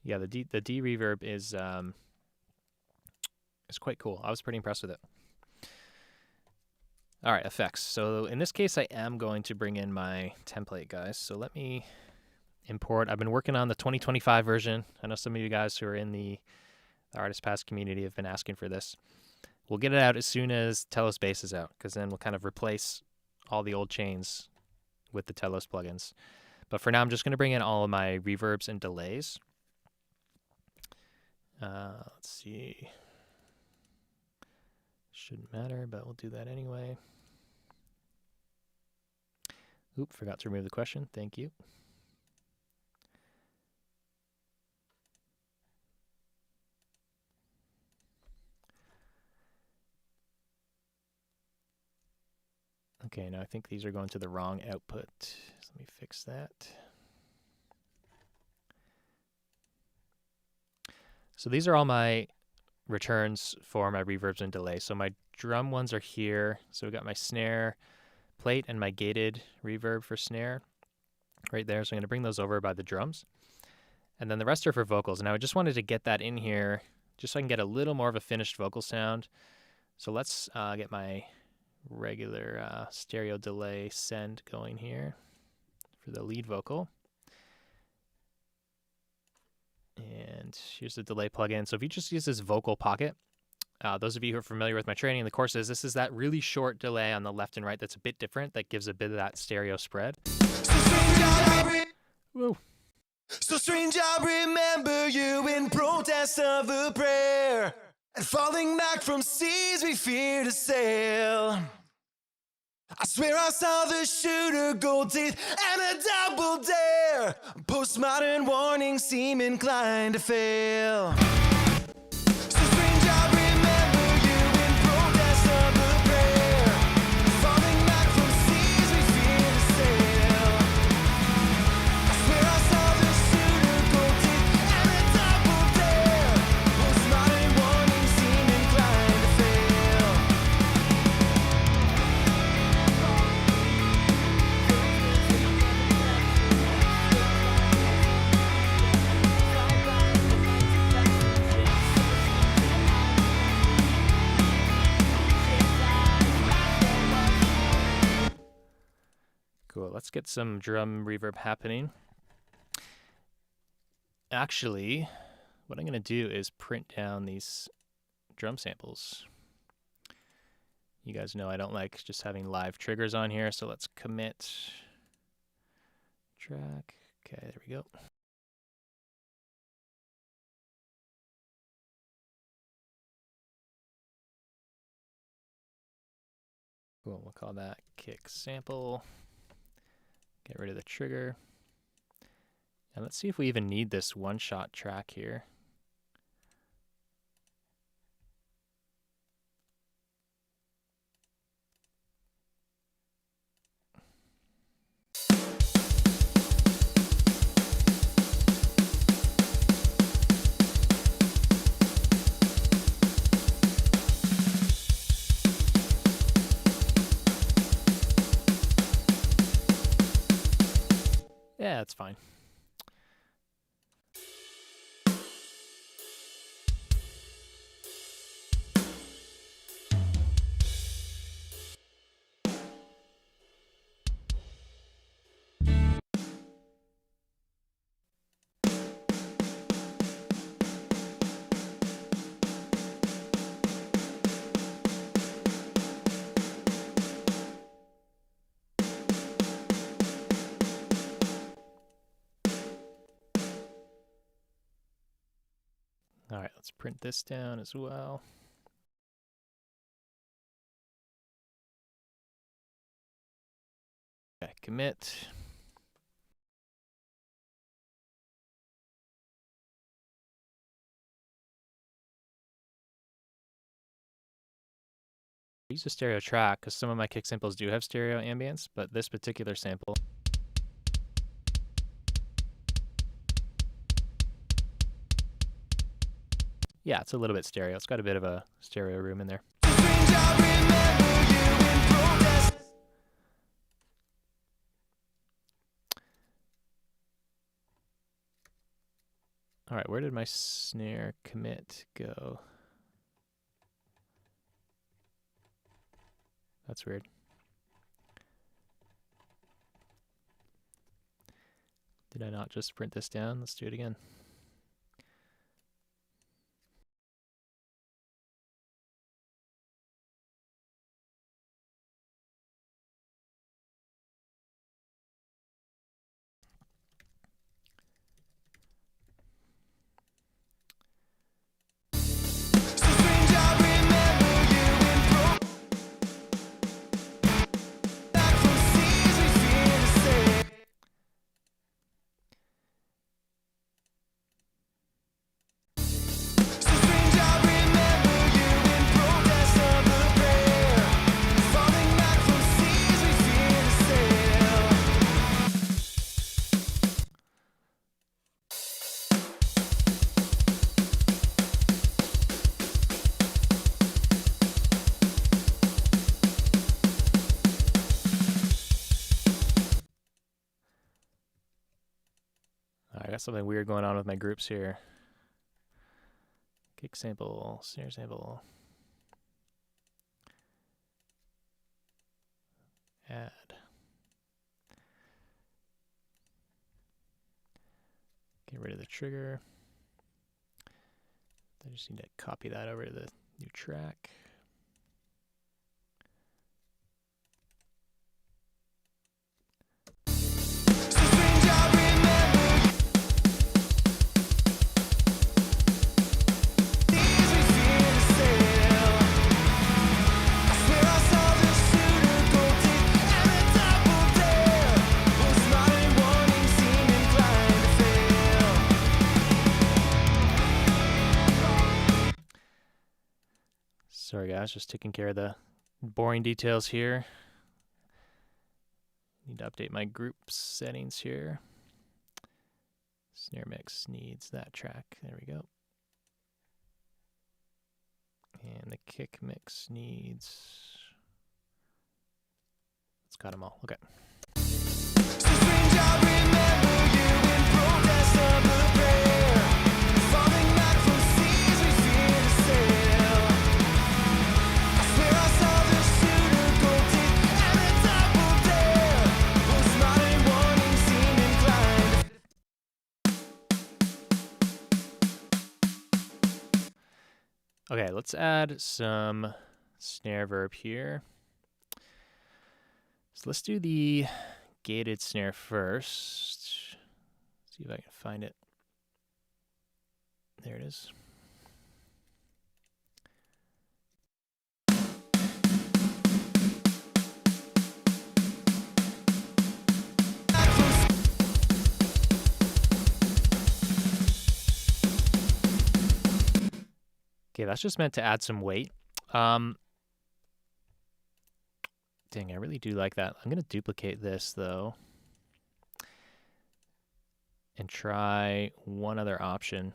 Yeah, the de-reverb is quite cool. I was pretty impressed with it. All right, effects. So in this case, I am going to bring in my template, guys. So let me import. I've been working on the 2025 version. I know some of you guys who are in the Artist Pass community have been asking for this. We'll get it out as soon as Telos Bass is out, because then we'll kind of replace all the old chains with the Telos plugins. But for now, I'm just going to bring in all of my reverbs and delays. Let's see. Shouldn't matter, but we'll do that anyway. Oop, forgot to remove the question. Thank you. Okay, now I think these are going to the wrong output. So let me fix that. So these are all my returns for my reverbs and delays. So my drum ones are here. So we got my snare plate and my gated reverb for snare right there. So I'm going to bring those over by the drums. And then the rest are for vocals. And I just wanted to get that in here just so I can get a little more of a finished vocal sound. So let's get my regular stereo delay send going here for the lead vocal. And here's the delay plugin. So if you just use this vocal pocket, those of you who are familiar with my training in the courses, this is that really short delay on the left and right that's a bit different, that gives a bit of that stereo spread. Woo. So strange, I remember you in protest of a prayer, and falling back from seas we fear to sail. I swear I saw the shooter, gold teeth, and a double dare. Postmodern warnings seem inclined to fail. So strange, I remember you in protest of a prayer, falling back from seas we fear to sail. I swear I saw the shooter, gold teeth, and a double dare. Postmodern warnings seem inclined get some drum reverb happening. Actually, what I'm going to do is print down these drum samples. You guys know I don't like just having live triggers on here, so let's commit track. Okay, there we go. Cool, we'll call that kick sample. Get rid of the trigger. And let's see if we even need this one-shot track here. Yeah, that's fine. All right, let's print this down as well. Okay, commit. Use a stereo track because some of my kick samples do have stereo ambience, but this particular sample. Yeah, it's a little bit stereo. It's got a bit of a stereo room in there. All right, where did my snare commit go? That's weird. Did I not just print this down? Let's do it again. I got something weird going on with my groups here. Kick sample, snare sample. Add. Get rid of the trigger. I just need to copy that over to the new track. Sorry guys, just taking care of the boring details here. Need to update my group settings here. Snare mix needs that track. There we go. And the kick mix needs... It's got them all. Okay. Okay, let's add some snare verb here. So let's do the gated snare first. See if I can find it. There it is. Okay, that's just meant to add some weight. Dang, I really do like that. I'm going to duplicate this, though, and try one other option.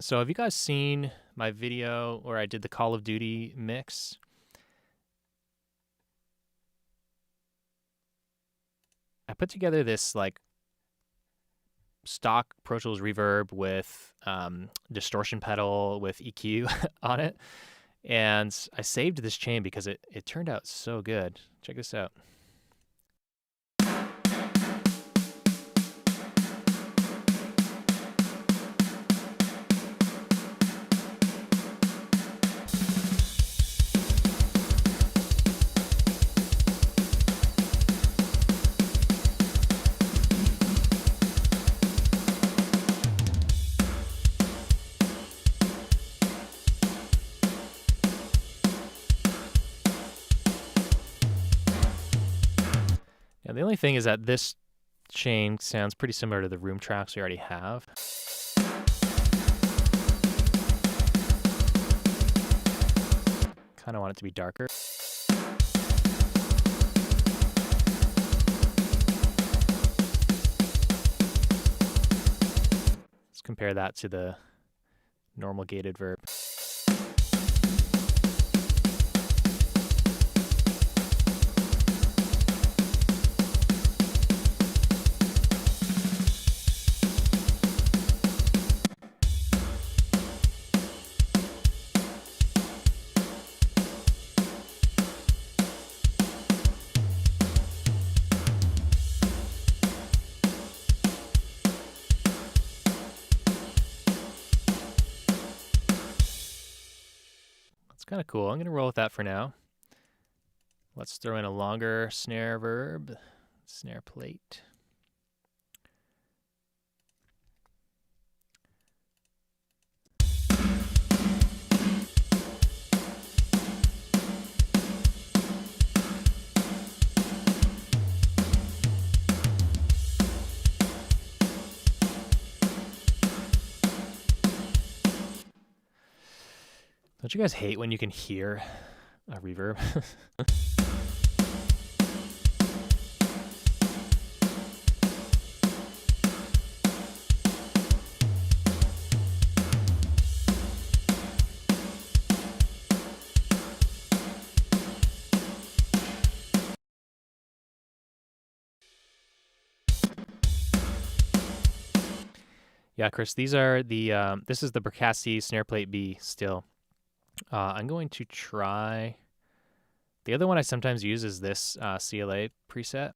So have you guys seen my video where I did the Call of Duty mix? I put together this like stock Pro Tools reverb with distortion pedal with EQ on it. And I saved this chain because it turned out so good. Check this out. Now, the only thing is that this chain sounds pretty similar to the room tracks we already have. Kind of want it to be darker. Let's compare that to the normal gated verb. Kind of cool. I'm going to roll with that for now. Let's throw in a longer snare verb, snare plate. Don't you guys hate when you can hear a reverb? Yeah, Chris, these are the, this is the Bricasti snare plate B still. I'm going to try, the other one I sometimes use is this CLA preset.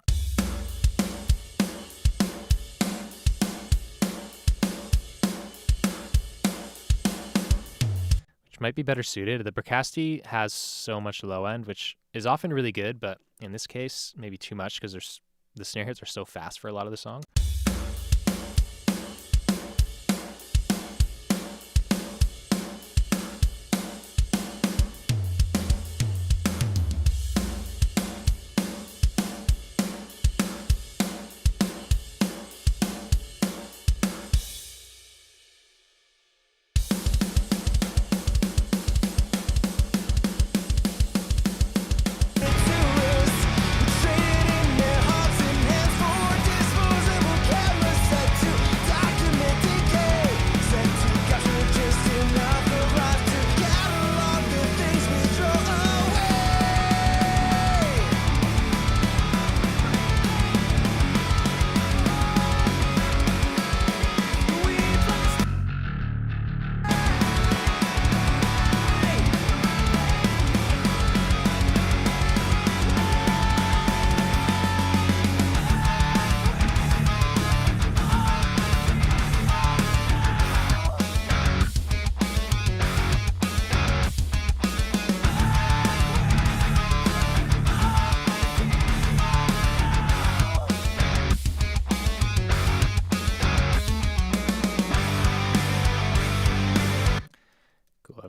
Which might be better suited. The Bricasti has so much low end, which is often really good, but in this case, maybe too much because the snare hits are so fast for a lot of the song.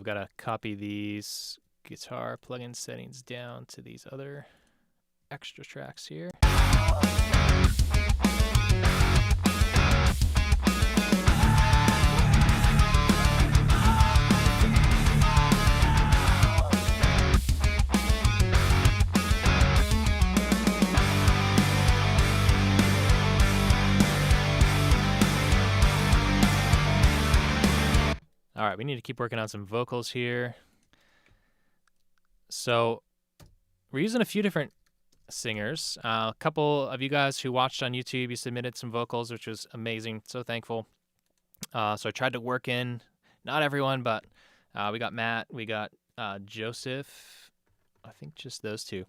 I've got to copy these guitar plugin settings down to these other extra tracks here. All right, we need to keep working on some vocals here. So we're using a few different singers. A couple of you guys who watched on YouTube, you submitted some vocals, which was amazing. So thankful. So I tried to work in, not everyone, but we got Matt, we got Joseph, I think just those two.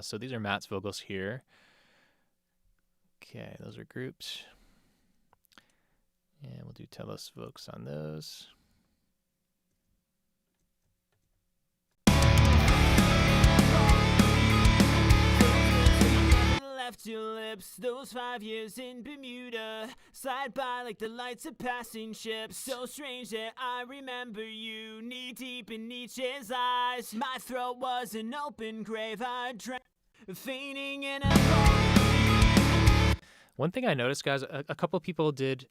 So these are Matt's vocals here. Okay, those are grouped. And we'll do Telos Vocals on those. Left your lips, those 5 years in Bermuda, slide by like the lights of passing ships. So strange that I remember you, knee deep in Nietzsche's eyes. My throat was an open grave, I drank, fainting in a... One thing I noticed, guys, a couple people did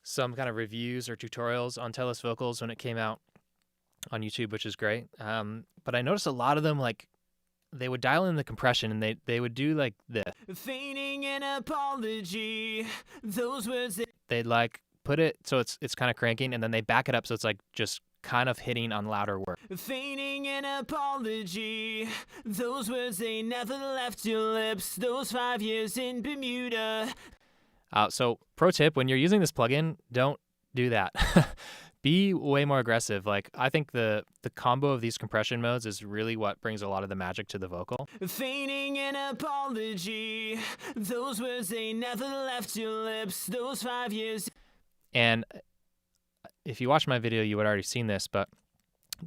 some kind of reviews or tutorials on Telos Vocals when it came out on YouTube, which is great. But I noticed a lot of them, like, they would dial in the compression and they would do like this. Feigning an apology, those words that... They'd like put it so it's kind of cranking, and then they back it up so it's like just kind of hitting on louder words. Feigning an apology, those words they never left your lips, those 5 years in Bermuda. So pro tip, when you're using this plugin, don't do that. Be way more aggressive. Like, I think the combo of these compression modes is really what brings a lot of the magic to the vocal. Feigning an apology, those words they never left your lips, those 5 years. And if you watch my video, you would already seen this, but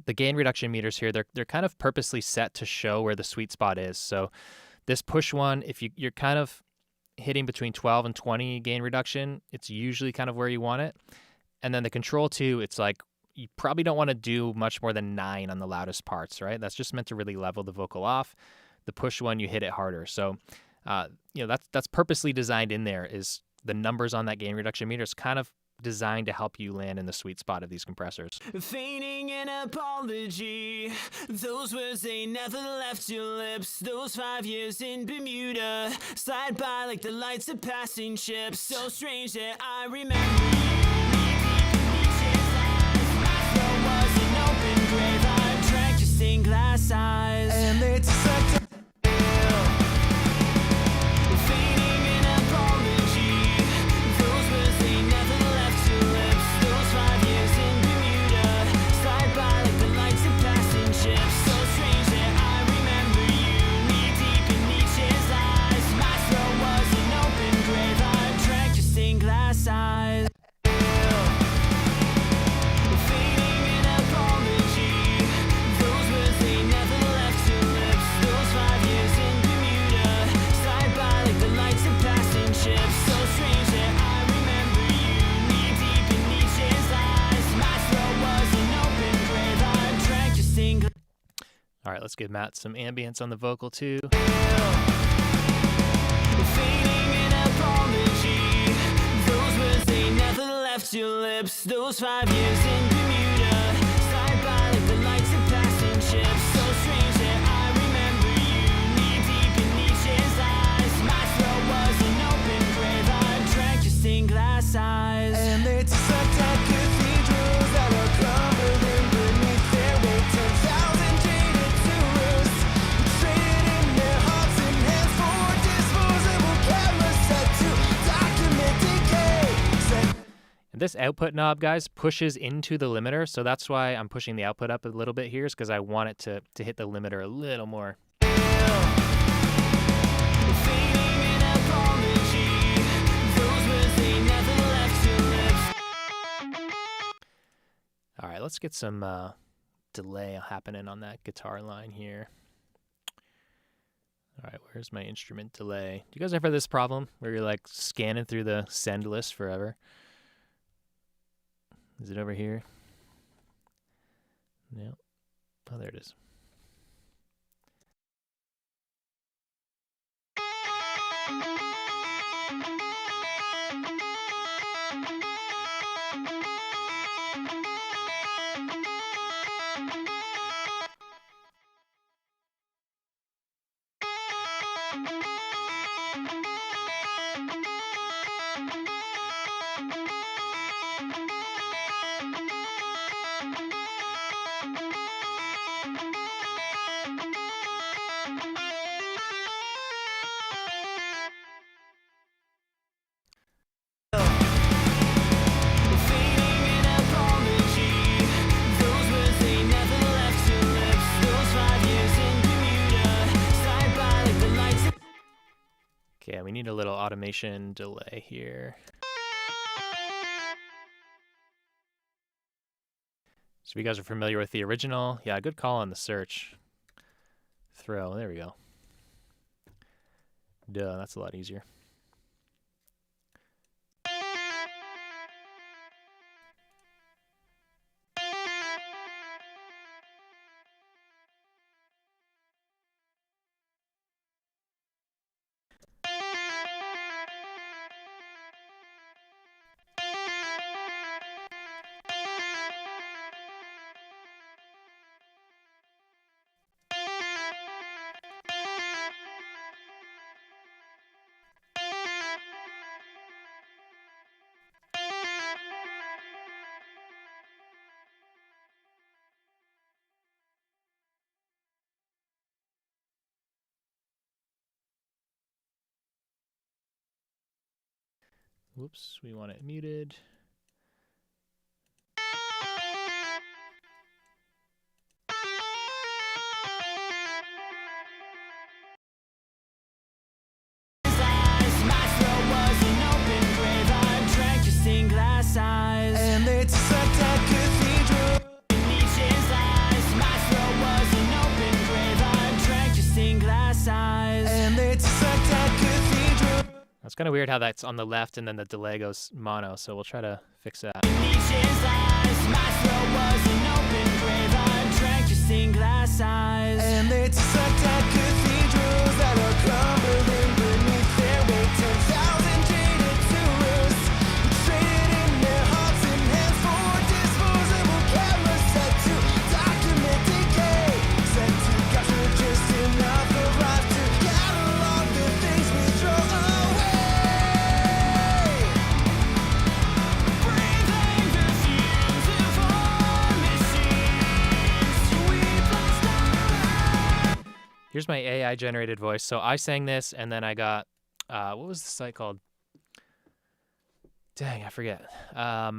the gain reduction meters here, they're kind of purposely set to show where the sweet spot is. So this push one, if you're kind of hitting between 12 and 20 gain reduction, it's usually kind of where you want it. And then the control 2, it's like you probably don't want to do much more than 9 on the loudest parts, right? That's just meant to really level the vocal off. The push one, you hit it harder. So, that's purposely designed in there. Is the numbers on that gain reduction meter is kind of designed to help you land in the sweet spot of these compressors. Feigning an apology, those words they never left your lips, those 5 years in Bermuda, slide by like the lights of passing ships. So strange that I remember you. Grave, I drank your stained glass eyes, And they sucked feigning an apology, those words they never left your lips, those 5 years in Bermuda, slide by like the lights of passing ships. So strange that I remember you, knee deep in Nietzsche's eyes. My throat was an open grave, I drank your stained glass eyes. All right, let's give Matt some ambience on the vocal too. Feigning an apology, those words they never left your lips, those 5 years in Bermuda, slide by like the lights of passing ships. So strange that I remember you, knee deep in Nietzsche's eyes. My throat was an open grave, I drank your stained glass eyes. And they sucked at cathedrals that are crumbling beneath their weight. 10,000 jaded tourists traded in their hearts and hands for disposable cameras set to document decay. And this output knob, guys, pushes into the limiter, so that's why I'm pushing the output up a little bit here, is because I want it to hit the limiter a little more. Feigning an apology, those words they never left your lips. All right, let's get some delay happening on that guitar line here. All right, where's my instrument delay? Do you guys ever have this problem where you're like scanning through the send list forever? Is it over here? Yeah. Oh, there it is. Fading an apology. Those words they never left your lips. Those 5 years in Bermuda slide by like the lights. Okay, we need a little automation delay here. So if you guys are familiar with the original, yeah, good call on the search. Throw, there we go. Duh, that's a lot easier. Whoops, we want it muted. My throat was an open grave. I drank your stained glass eyes. And they sucked at cathedral. Nietzsche's eyes. My throat was an open grave. I drank your stained glass eyes. And they sucked at cathedral. That's kind of weird how that's on the left and then the delay goes mono, so we'll try to fix that. Nietzsche's eyes. My throat was an open grave. I drank your stained glass eyes. And they sucked at cathedrals that are crumbling beneath their weight. 10,000 jaded tourists who traded in their hearts and hands for disposable cameras set to document decay. Set to capture just enough of life to catalog the things we throw away. Breathing the fumes of our machines. We blast our Here's my AI generated voice. So I sang this and then I got, what was the site called? Dang, I forget. I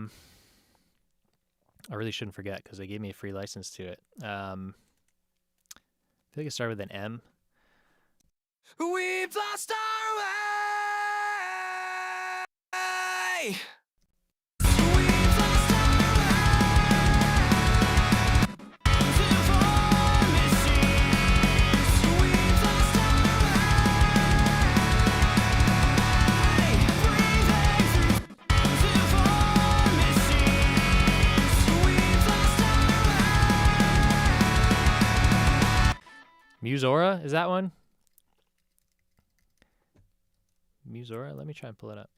really shouldn't forget because they gave me a free license to it. I think it started with an M. We've lost our way. We've lost our way. To our machines. We've lost our way. Breathing through to our machines. We've lost our way. Musora, is that one? Musora? Let me try and pull it up.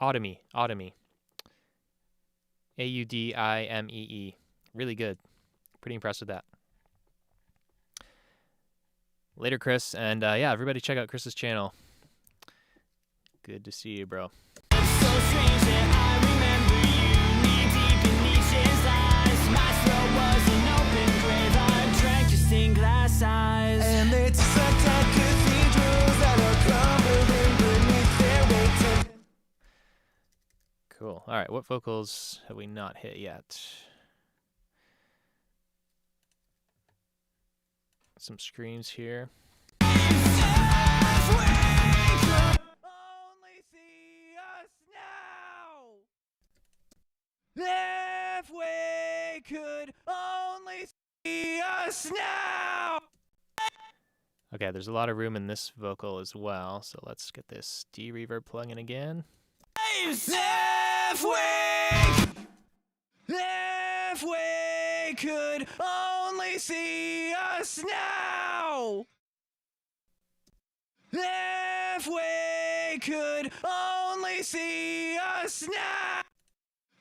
Audimee. Audimee. Really good. Pretty impressed with that. Later, Chris. And yeah, everybody check out Chris's channel. Good to see you, bro. So strange that I remember you, knee deep in Nietzsche's eyes. My throat was an open grave. I drank your stained glass eyes. And they sucked at cathedrals that are crumbling beneath their weight. Cool. All right, what vocals have we not hit yet? Some screams here. Only see us now. If we could only see us now. Okay, there's a lot of room in this vocal as well, so let's get this D-reverb plug in again. Halfway could only see us now. Halfway could only see us now.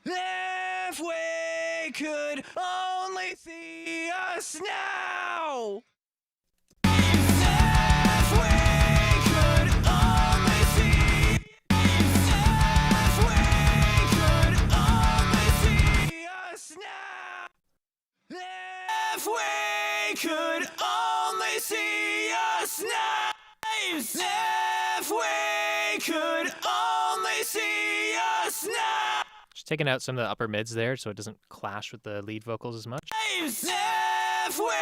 Halfway could only see us now. Halfway could only see. Halfway could only see us now. Halfway could only see us now. Halfway could only see us now. Just taking out some of the upper mids there so it doesn't clash with the lead vocals as much. Halfway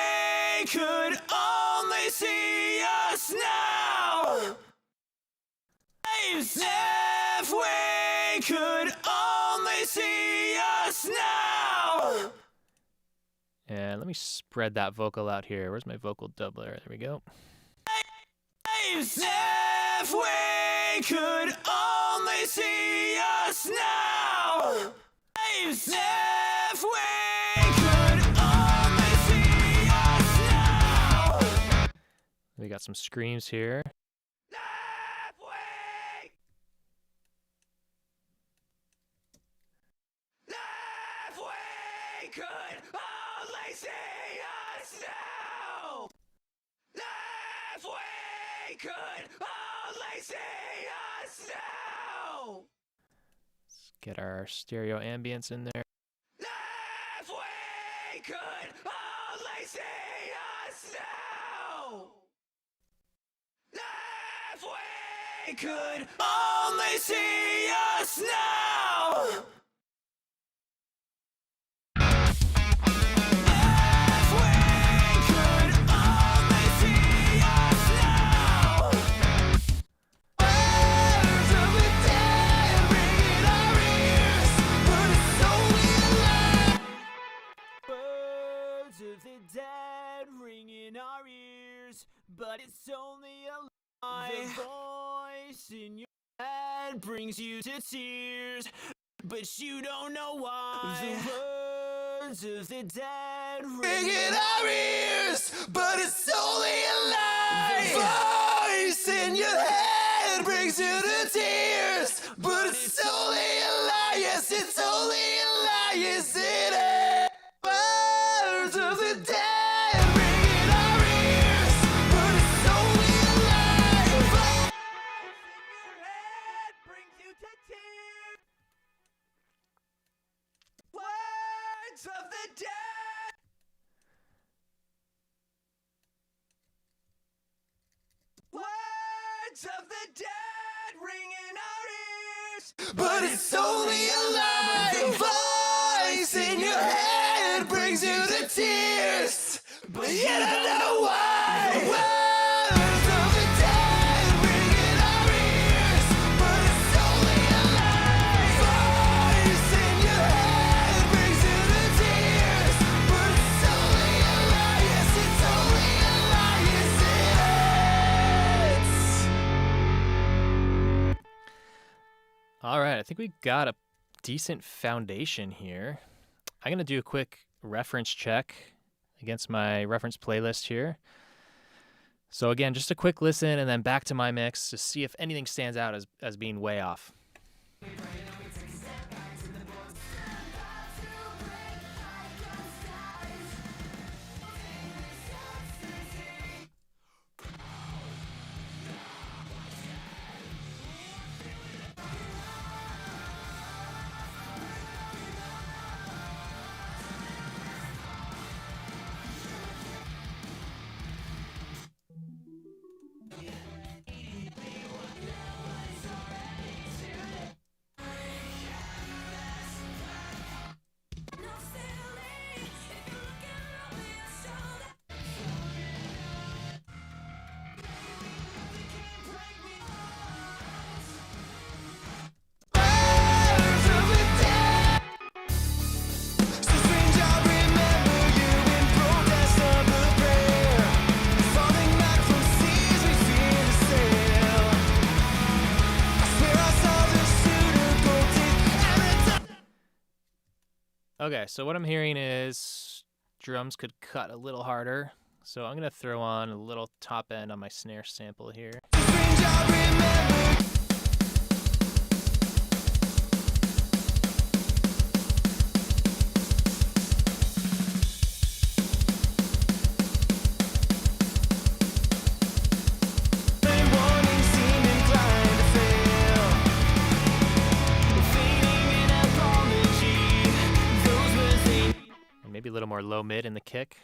could only see us now. Halfway could only see us now. And let me spread that vocal out here. Where's my vocal doubler? There we go. Halfway could only see us now. Halfway could only see us now. We got some screams here. Halfway. Halfway could only see us now. Halfway could only see us now. Let's get our stereo ambience in there. Halfway could only see us now. Halfway could only see us now. But it's only a lie. The voice in your head brings you to tears, but you don't know why. The words of the dead ring in our ears, but it's only a lie. The voice in your head brings you to tears, but it's only a lie. Yes, it's only a lie, isn't it? Words of the dead. Of the dead. Words of the dead ring in our ears, but it's only a lie. The voice in your head brings you to tears, but you don't know why. Words of the dead ring in our ears, but it's only a lie. Voice in your head brings you to tears, but it's only a lie. Yes, it's only a lie, is it? All right, I think we got a decent foundation here. I'm going to do a quick reference check against my reference playlist here. So again, just a quick listen and then back to my mix to see if anything stands out as being way off. Okay, so what I'm hearing is drums could cut a little harder. So I'm going to throw on a little top end on my snare sample here. And maybe a little more low mid in the kick.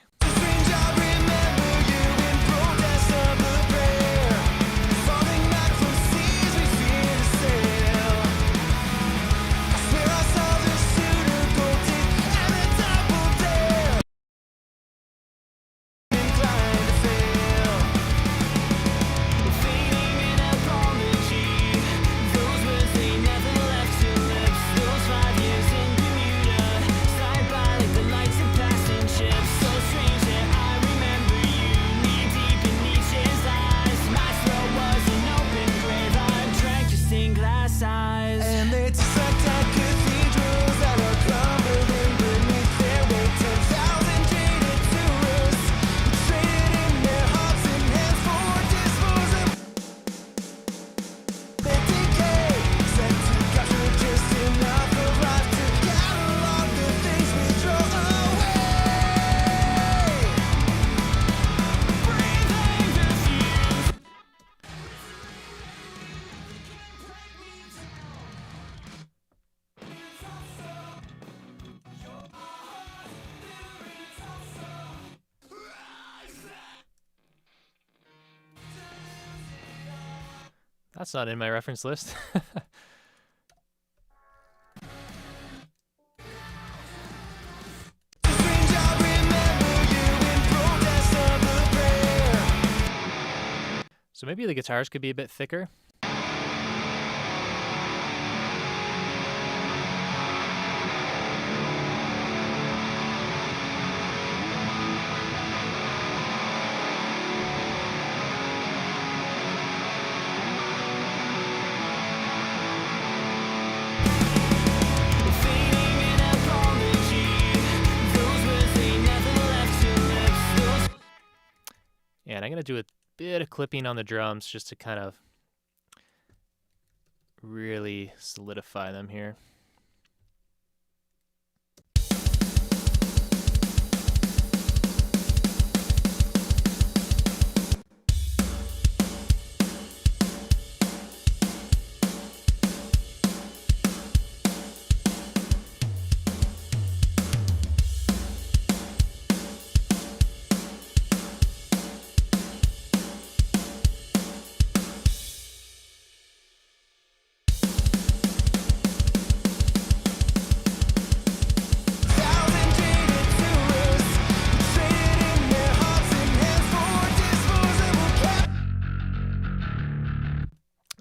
That's not in my reference list. So maybe the guitars could be a bit thicker. And I'm going to do a bit of clipping on the drums just to kind of really solidify them here.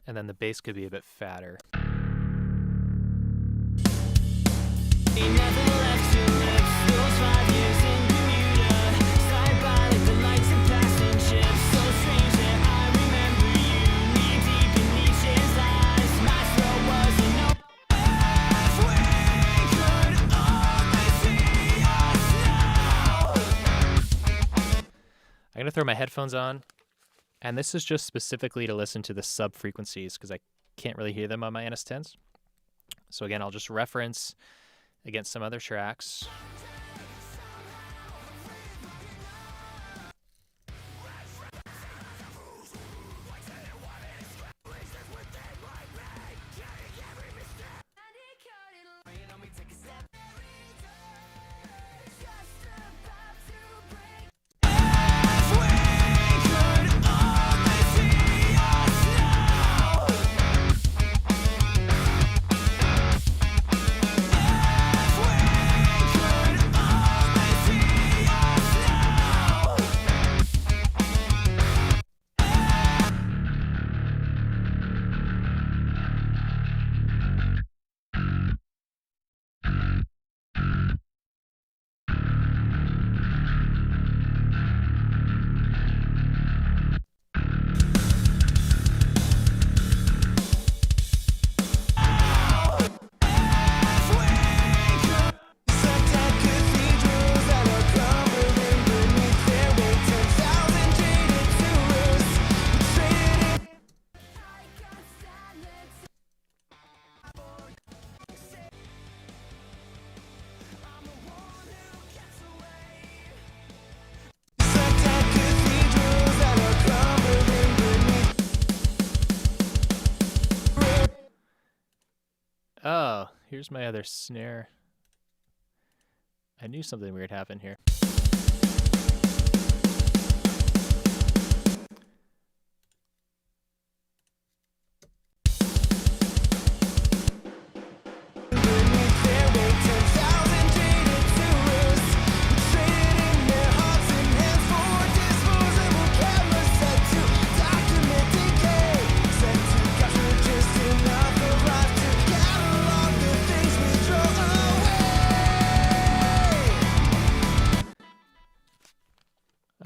And then the bass could be a bit fatter. I'm going to throw my headphones on. And this is just specifically to listen to the sub frequencies because I can't really hear them on my NS10s. So again, I'll just reference against some other tracks. here's my other snare. I knew something weird happened here.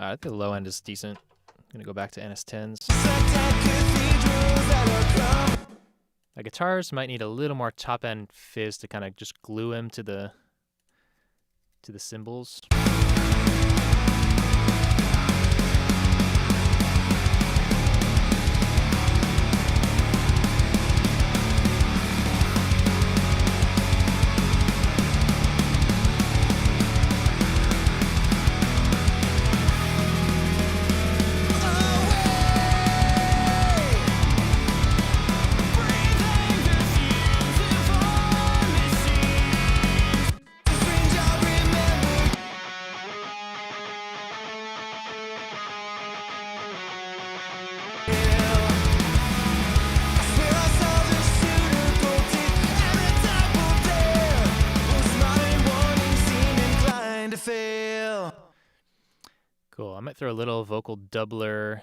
I think the low end is decent. I'm gonna go back to NS10s. My guitars might need a little more top end fizz to kind of just glue him to the cymbals. Cool. I might throw a little vocal doubler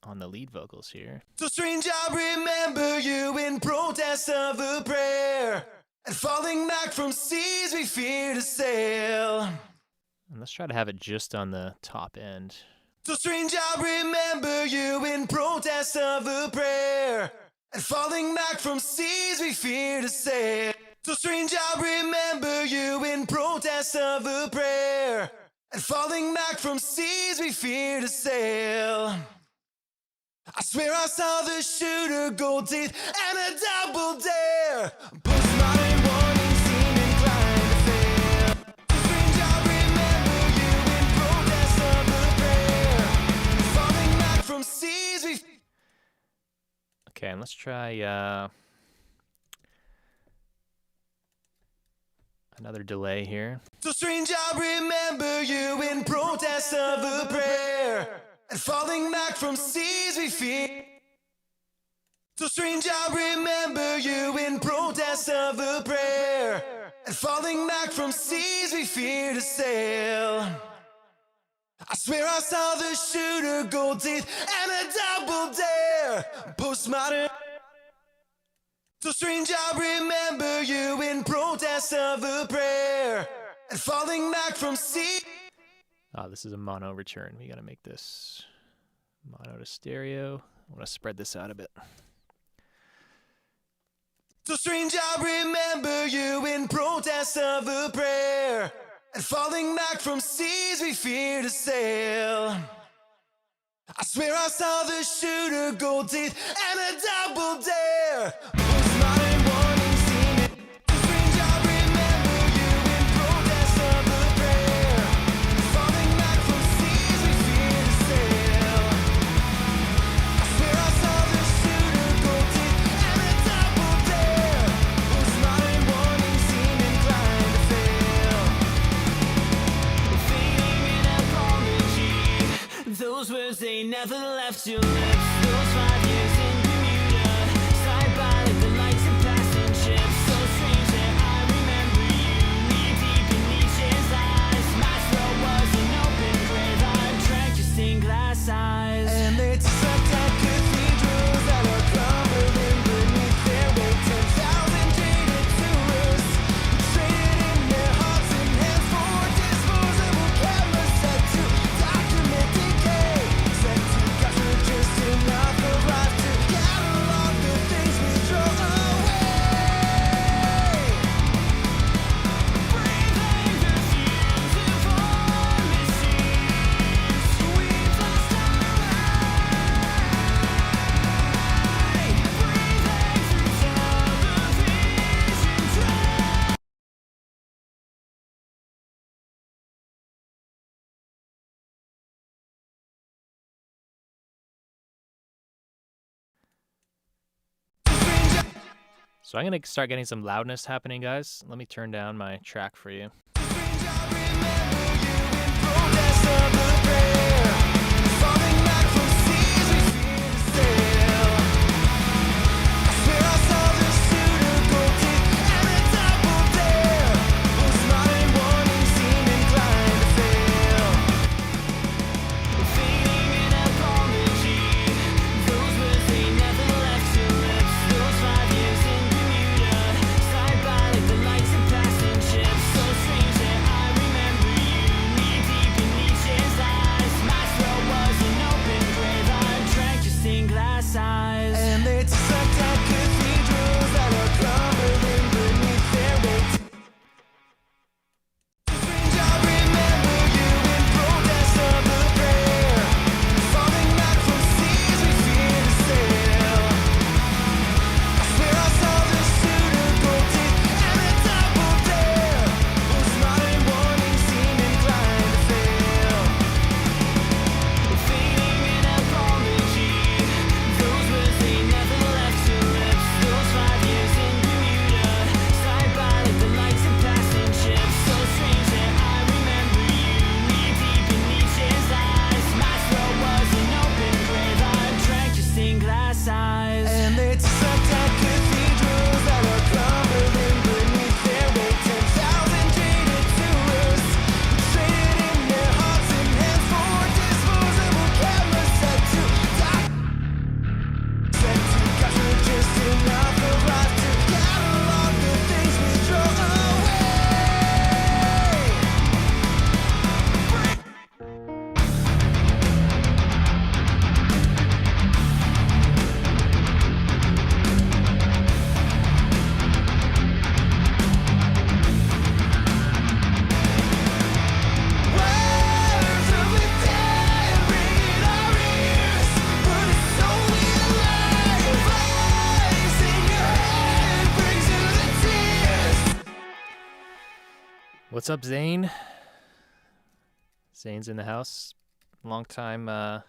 on the lead vocals here. So strange, I remember you in protest of a prayer, and falling back from seas we fear to sail. And let's try to have it just on the top end. So strange, I remember you in protest of a prayer, and falling back from seas we fear to sail. So strange, I remember you in protest of a prayer, and falling back from seas we fear to sail. I swear I saw the shooter, gold teeth, and a double dare. Postmodern warning seem inclined to fail. So strange, I remember you in protest of a prayer, falling back from seas we. Okay, and let's try another delay here. So strange, I remember you in protest of a prayer, and falling back from seas we fear. So strange, I remember you in protest of a prayer, and falling back from seas we fear to sail. I swear I saw the shooter, gold teeth, and a double dare. Postmodern. So strange, I remember you in protest of a prayer, and falling back from sea. Oh, this is a mono return. We gotta make this mono to stereo. I want to spread this out a bit. So strange, I remember you in protest of a prayer, and falling back from seas we fear to sail. I swear I saw the shooter, gold teeth, and a double dare. Postmodern warning seem. So strange, I remember you in protest of a prayer, falling back from seas we fear to sail. I swear I saw the shooter, gold teeth, and a double dare. Postmodern warning seem inclined to fail. Fading in apology. Those words, they never left your lips. Those 5 years in Bermuda, slide by like the lights of passing ships. So strange that I remember you, knee deep in Nietzsche's eyes. My throat was an open grave. I drank your stained glass eyes. And they dissect at cathedrals that are crumbling beneath their weight. 10,000 jaded tourists traded in their hearts and hands for disposable cameras set to document decay, set to capture just enough So I'm going to start getting some loudness happening, guys. Let me turn down my track for you. What's up, Zane? Zane's in the house. Long time, Hardcore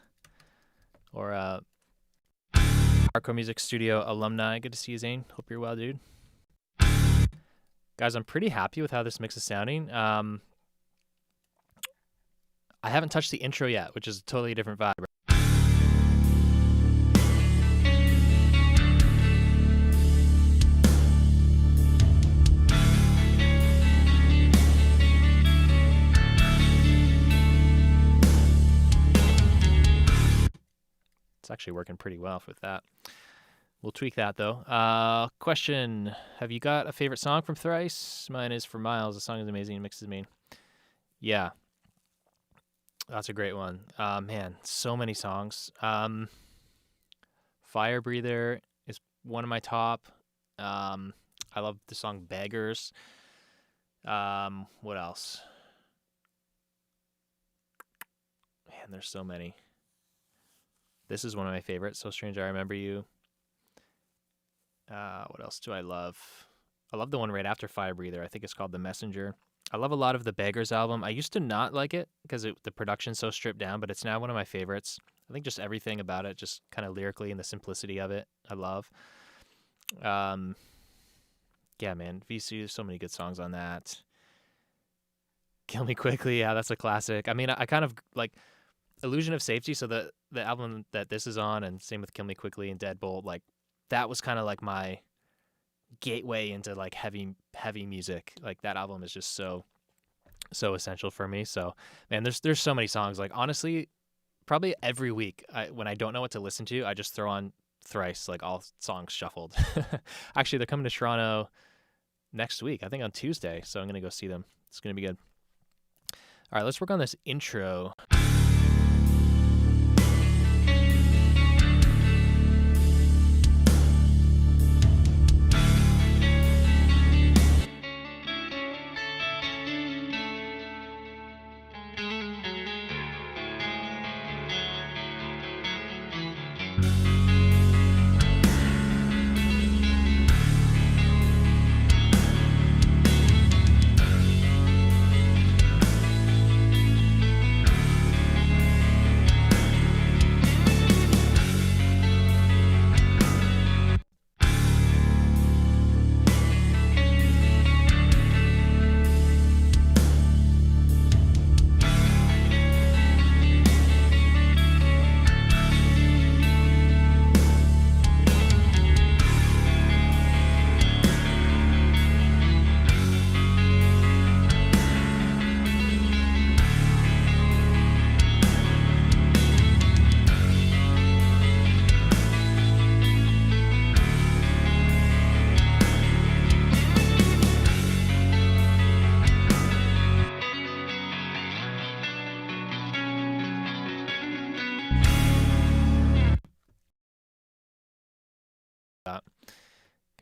Music Studio alumni. Good to see you, Zane. Hope you're well, dude. Guys, I'm pretty happy with how this mix is sounding. I haven't touched the intro yet, which is a totally different vibe. It's actually working pretty well with that. We'll tweak that, though. Question. Have you got a favorite song from Thrice? Mine is For Miles. The song is amazing. It mixes me. Yeah. That's a great one. Man, so many songs. Fire Breather is one of my top. I love the song Beggars. What else? Man, there's so many. This is one of my favorites. So Strange I Remember You. What else do I love? I love the one right after Fire Breather. I think it's called The Messenger. I love a lot of the Beggars album. I used to not like it because the production's so stripped down, but it's now one of my favorites. I think just everything about it, just kind of lyrically and the simplicity of it, I love. Yeah, man. VC, there's so many good songs on that. Kill Me Quickly. Yeah, that's a classic. I mean, I kind of like Illusion of Safety. So the album that this is on, and same with Kill Me Quickly and Deadbolt, like that was kind of like my gateway into like heavy music. Like that album is just so essential for me. So man, there's so many songs. Like honestly, probably every week when I don't know what to listen to, I just throw on Thrice, like all songs shuffled. Actually, they're coming to Toronto next week, I think on Tuesday. So I'm gonna go see them. It's gonna be good. All right, let's work on this intro.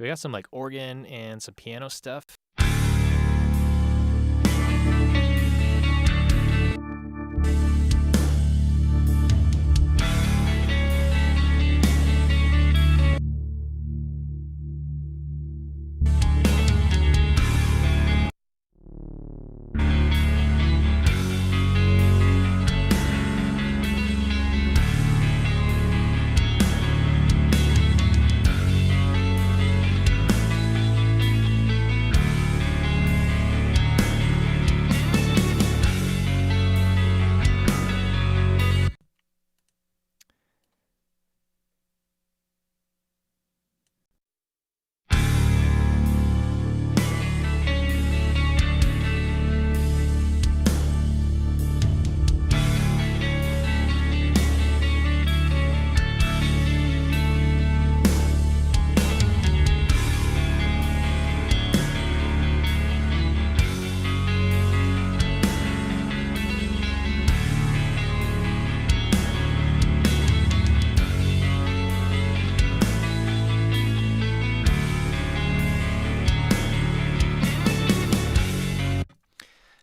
We got some like organ and some piano stuff.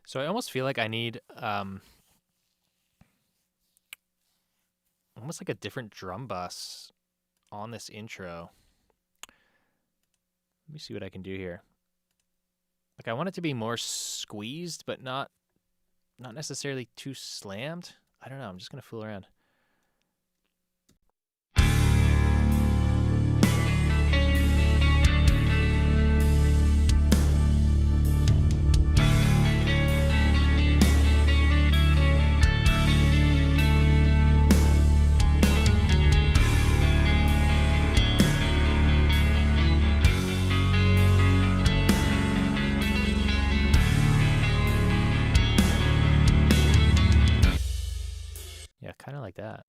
So I almost feel like I need almost like a different drum bus on this intro. Let me see what I can do here. Like I want it to be more squeezed, but not necessarily too slammed. I don't know. I'm just gonna fool around. Yeah, kind of like that.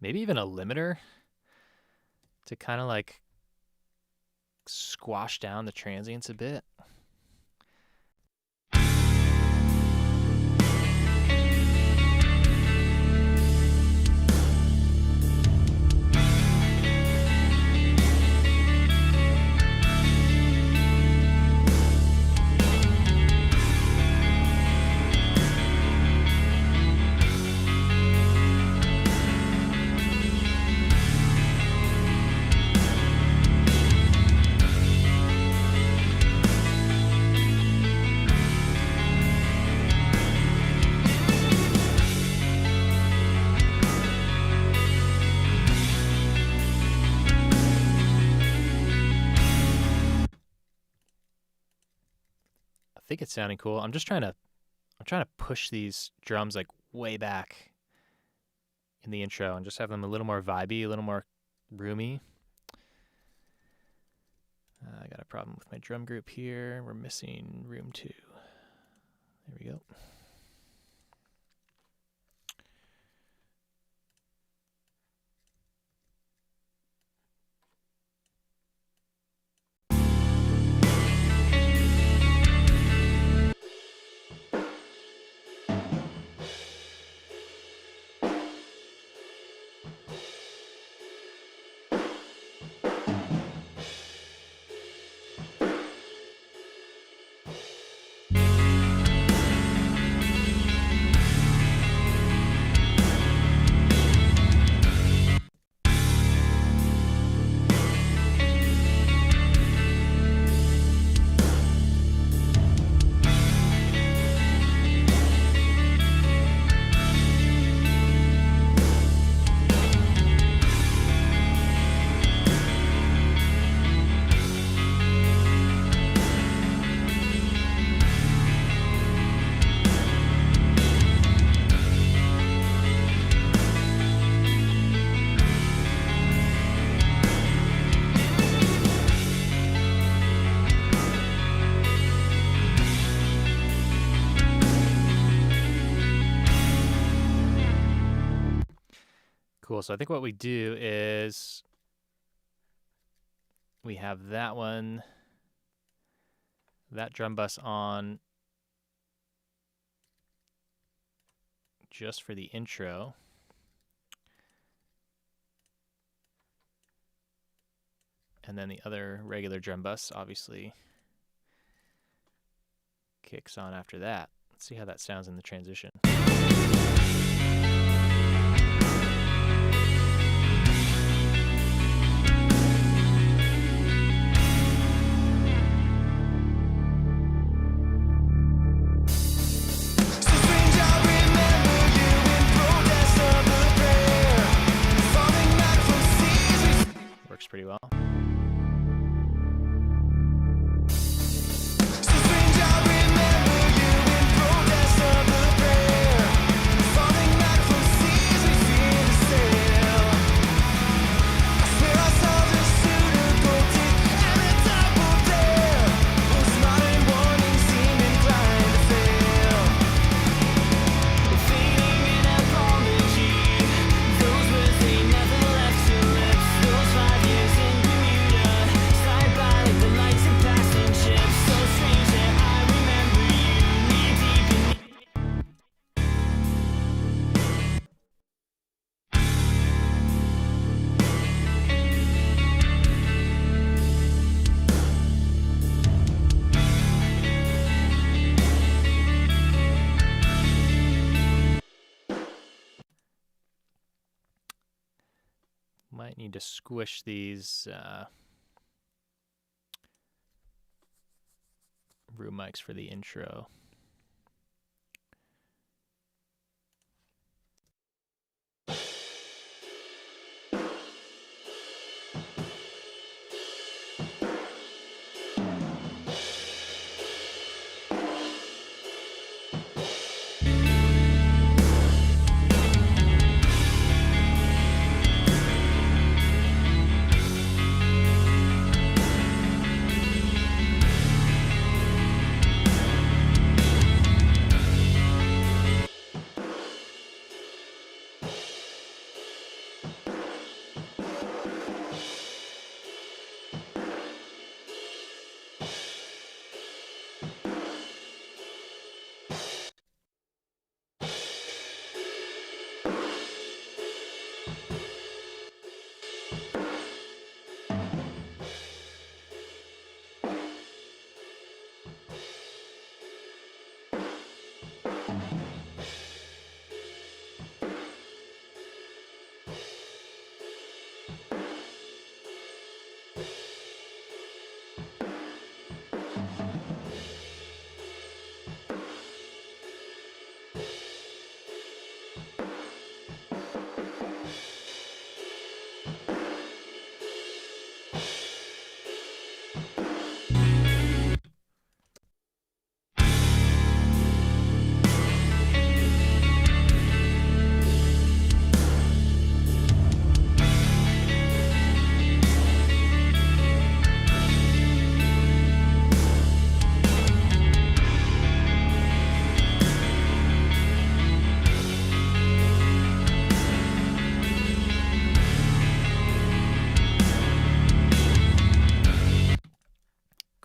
Maybe even a limiter to kind of like squash down the transients a bit. I think it's sounding cool. I'm trying to push these drums like way back in the intro and just have them a little more vibey, a little more roomy. I got a problem with my drum group here. We're missing room 2. There we go. Cool. So I think what we do is we have that one, that drum bus on just for the intro. And then the other regular drum bus obviously kicks on after that. Let's see how that sounds in the transition. Works pretty well. Might need to squish these room mics for the intro.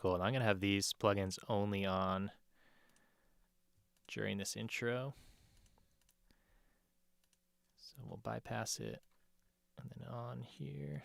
Cool, and I'm gonna have these plugins only on during this intro. So we'll bypass it and then on here.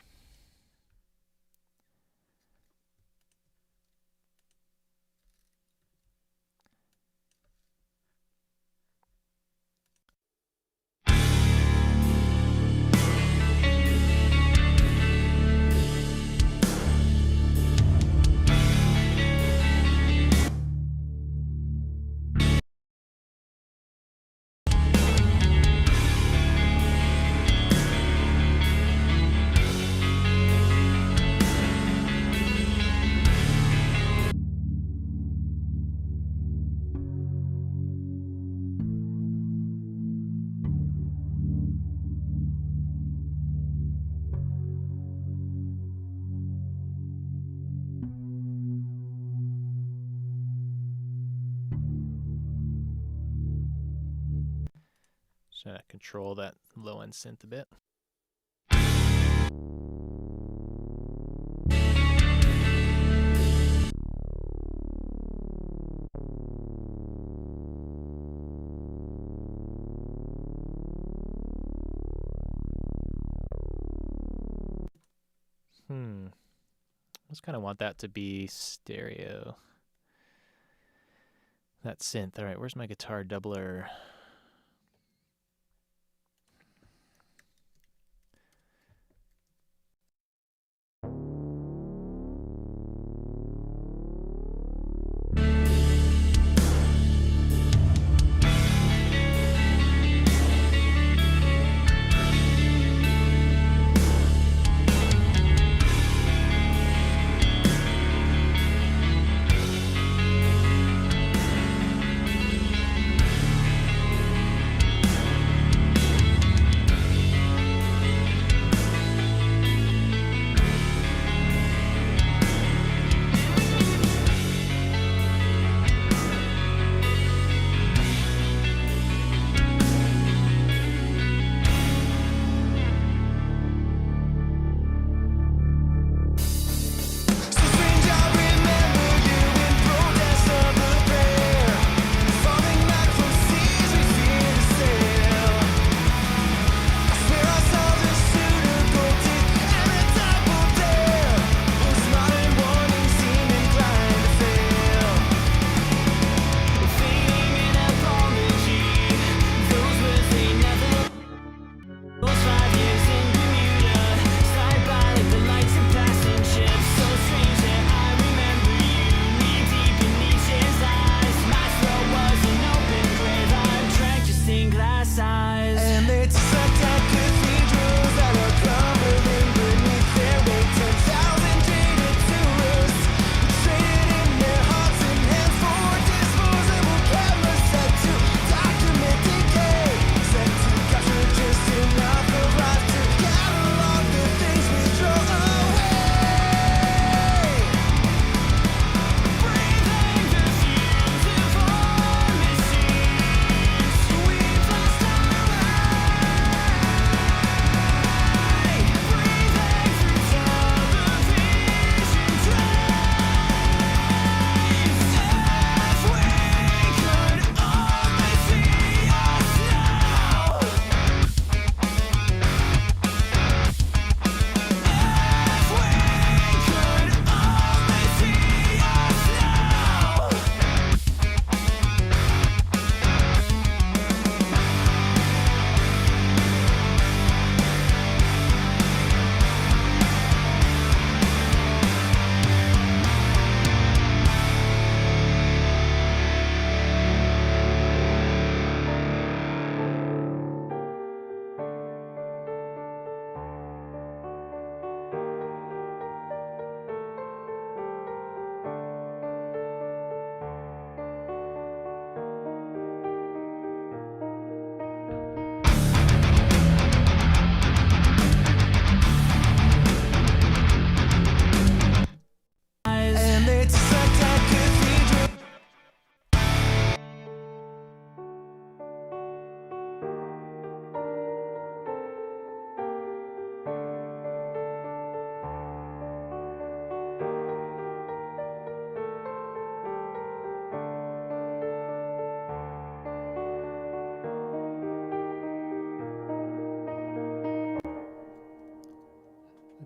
Just gonna control that low end synth a bit. I just kind of want that to be stereo. That synth. All right, where's my guitar doubler?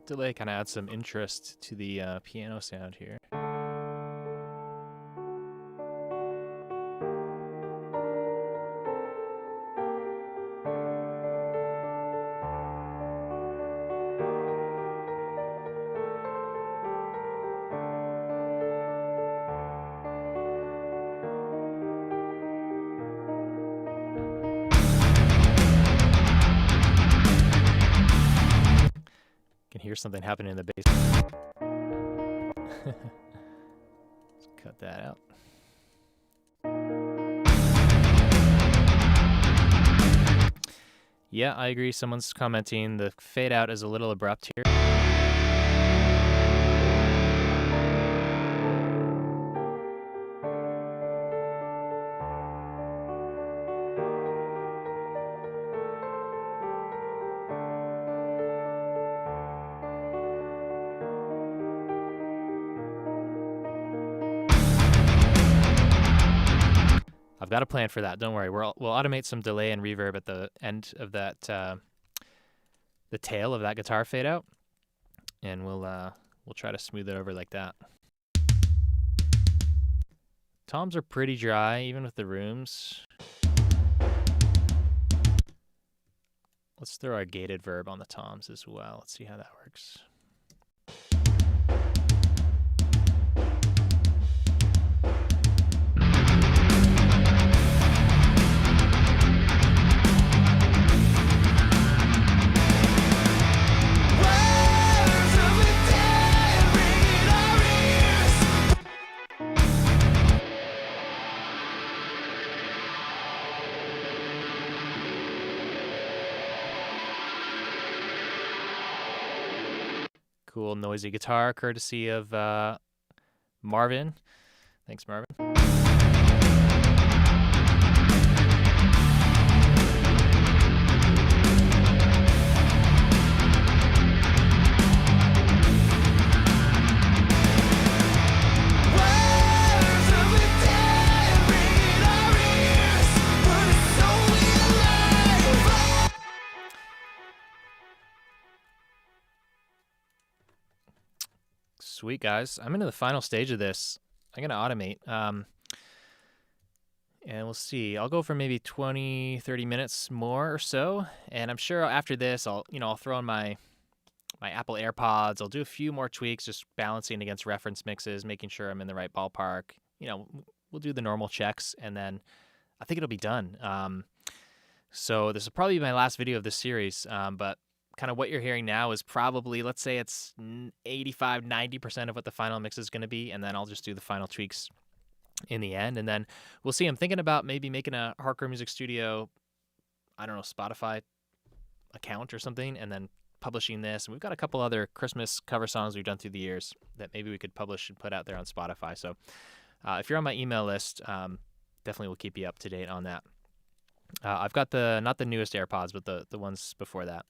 Delay kind of adds some interest to the piano sound here. Can hear something happening in the bass. Let's cut that out. Yeah, I agree. Someone's commenting the fade out is a little abrupt here. I've got a plan for that. Don't worry. We'll automate some delay and reverb at the end of that, the tail of that guitar fade out, and we'll try to smooth it over like that. Toms are pretty dry, even with the rooms. Let's throw our gated verb on the toms as well. Let's see how that works. Cool noisy guitar, courtesy of Marvin. Thanks, Marvin. Sweet, guys. I'm into the final stage of this. I'm going to automate. And we'll see. I'll go for maybe 20, 30 minutes more or so. And I'm sure after this, I'll throw in my Apple AirPods. I'll do a few more tweaks, just balancing against reference mixes, making sure I'm in the right ballpark. We'll do the normal checks, and then I think it'll be done. So this will probably be my last video of this series, but kind of what you're hearing now is probably, let's say it's 85, 90% of what the final mix is going to be, and then I'll just do the final tweaks in the end, and then we'll see. I'm thinking about maybe making a Hardcore Music Studio, I don't know, Spotify account or something, and then publishing this. And we've got a couple other Christmas cover songs we've done through the years that maybe we could publish and put out there on Spotify. So if you're on my email list, definitely will keep you up to date on that. I've got not the newest AirPods, but the ones before that.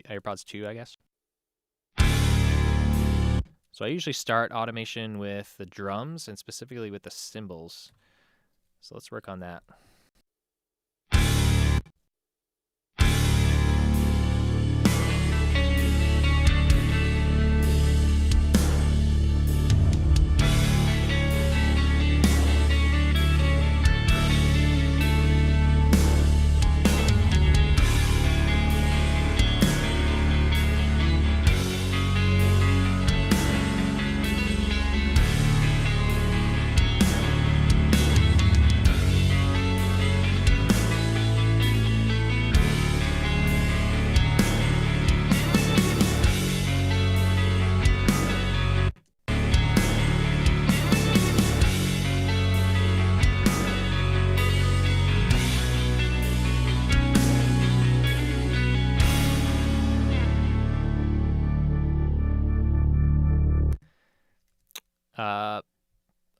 AirPods 2, I guess. So I usually start automation with the drums and specifically with the cymbals. So let's work on that.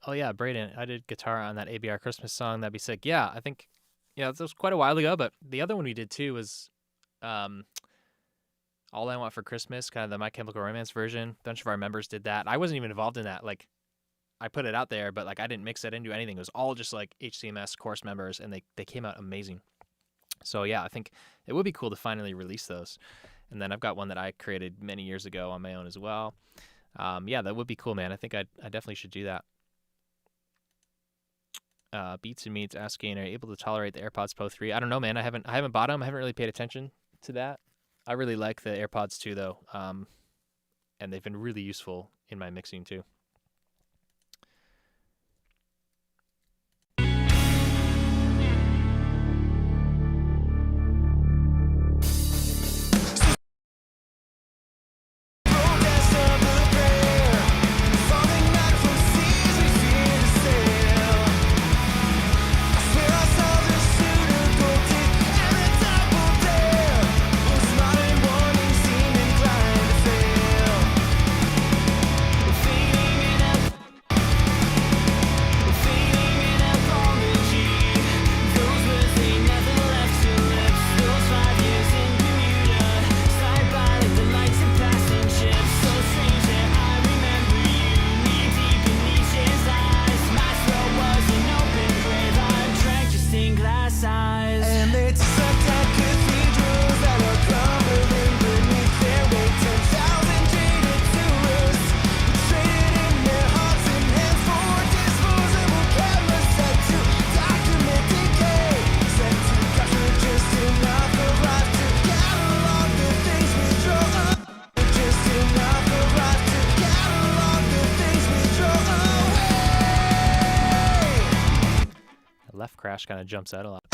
Oh yeah, Braden, I did guitar on that ABR Christmas song. That'd be sick. Yeah, I think, that was quite a while ago, but the other one we did too was All I Want for Christmas, kind of the My Chemical Romance version. A bunch of our members did that. I wasn't even involved in that. Like, I put it out there, but I didn't mix it into anything. It was all just HCMS course members, and they came out amazing. So yeah, I think it would be cool to finally release those. And then I've got one that I created many years ago on my own as well. Yeah, that would be cool, man. I think I definitely should do that. Beats and Meats asking, are you able to tolerate the AirPods Pro 3? I don't know, man. I haven't bought them. I haven't really paid attention to that. I really like the AirPods 2 though, and they've been really useful in my mixing too. Fading crash kind of jumps out a lot.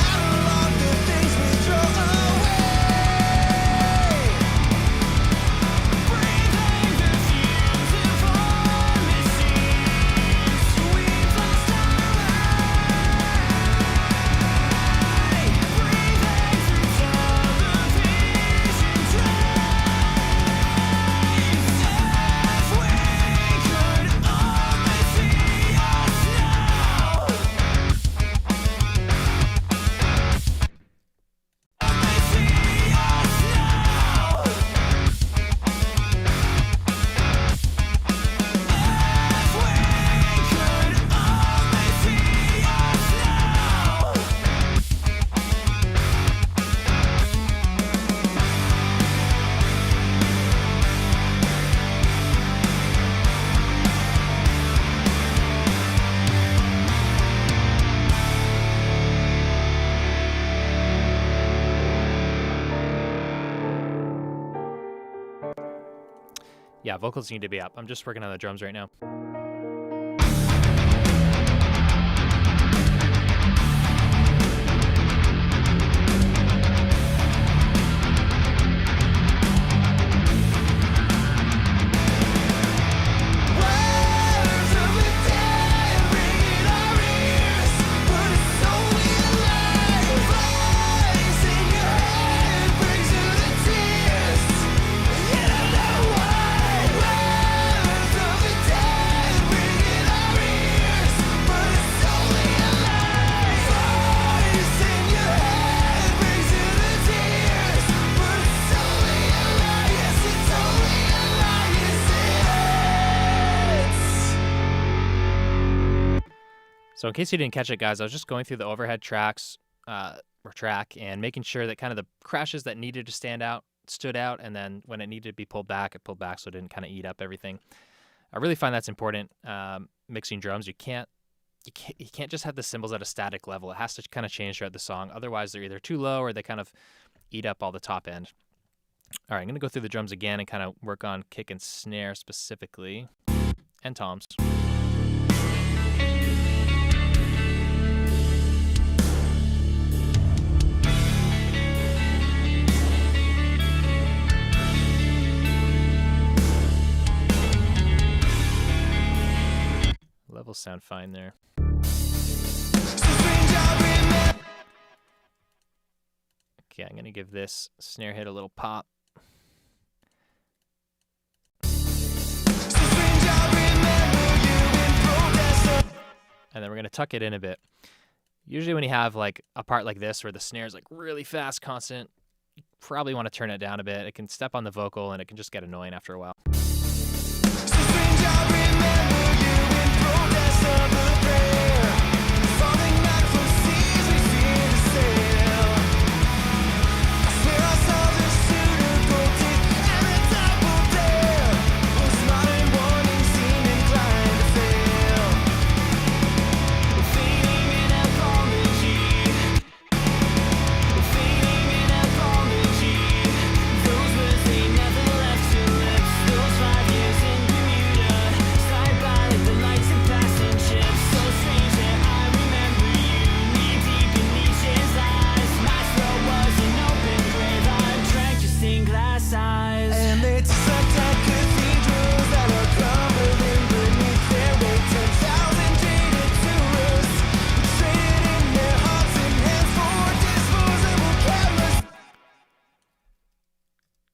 Yeah, vocals need to be up. I'm just working on the drums right now. So in case you didn't catch it, guys, I was just going through the overhead tracks or track and making sure that kind of the crashes that needed to stand out stood out, and then when it needed to be pulled back, it pulled back so it didn't kind of eat up everything. I really find that's important. Mixing drums, you can't just have the cymbals at a static level. It has to kind of change throughout the song. Otherwise, they're either too low or they kind of eat up all the top end. All right, I'm going to go through the drums again and kind of work on kick and snare specifically, and toms. Levels sound fine there. Okay, I'm going to give this snare hit a little pop. And then we're going to tuck it in a bit. Usually when you have like a part like this where the snare is like really fast, constant, you probably want to turn it down a bit. It can step on the vocal and it can just get annoying after a while.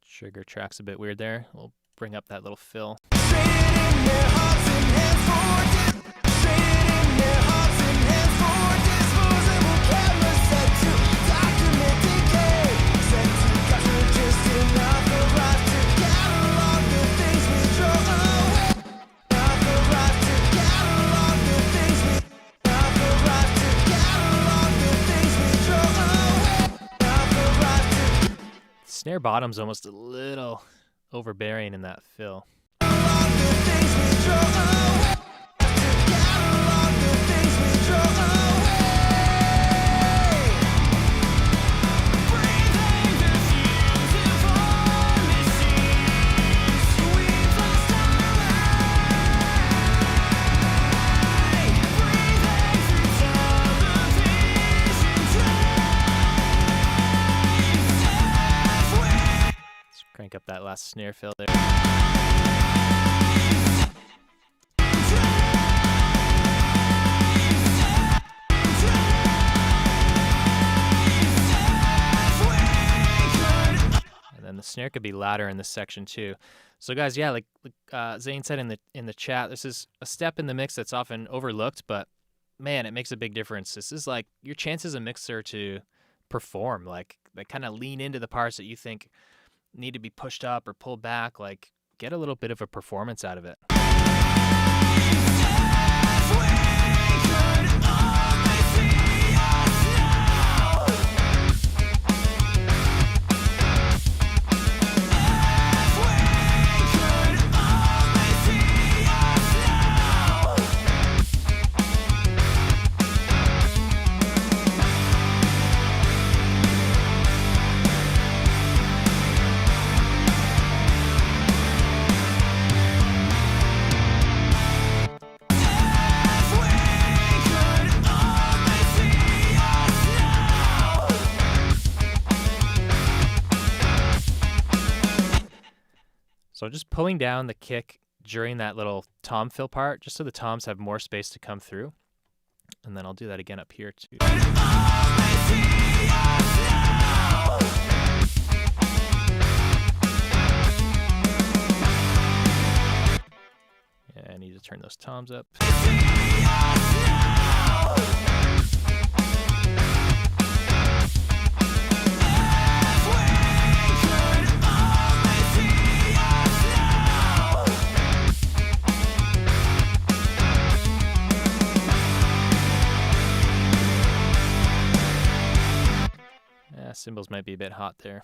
Trigger track's a bit weird there. We'll bring up that little fill. Snare bottom's almost a little overbearing in that fill. crank up that last snare fill there. And then the snare could be louder in this section too. So guys, yeah, like Zane said in the chat, this is a step in the mix that's often overlooked, but man, it makes a big difference. This is like your chance as a mixer to perform, like kind of lean into the parts that you think need to be pushed up or pulled back, like get a little bit of a performance out of it. So just pulling down the kick during that little tom fill part, just so the toms have more space to come through. And then I'll do that again up here too. Yeah, I need to turn those toms up. Cymbals might be a bit hot there.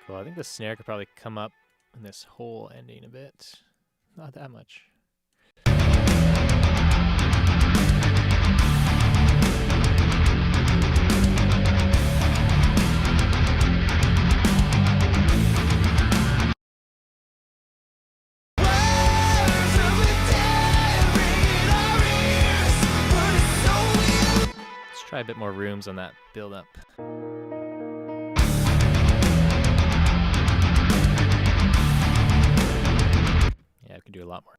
I think the snare could probably come up in this whole ending a bit. Not that much. Let's try a bit more rooms on that build up. Yeah, I could do a lot more.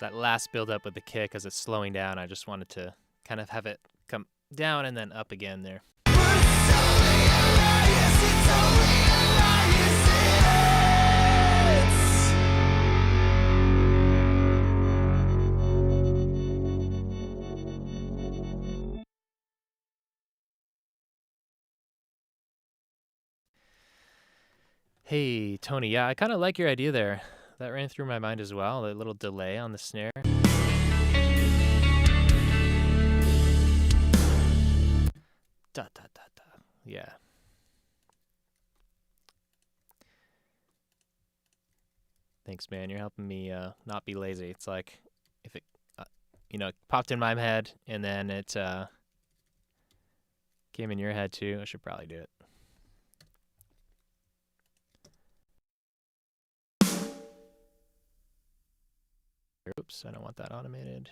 that last build up with the kick as it's slowing down. I just wanted to kind of have it come down and then up again there. Hey, Tony, yeah, I kind of like your idea there. That ran through my mind as well, a little delay on the snare. Da, da, da, da. Yeah. Thanks, man. You're helping me not be lazy. It's like if it, popped in my head and then it came in your head too. I should probably do it. Oops, I don't want that automated.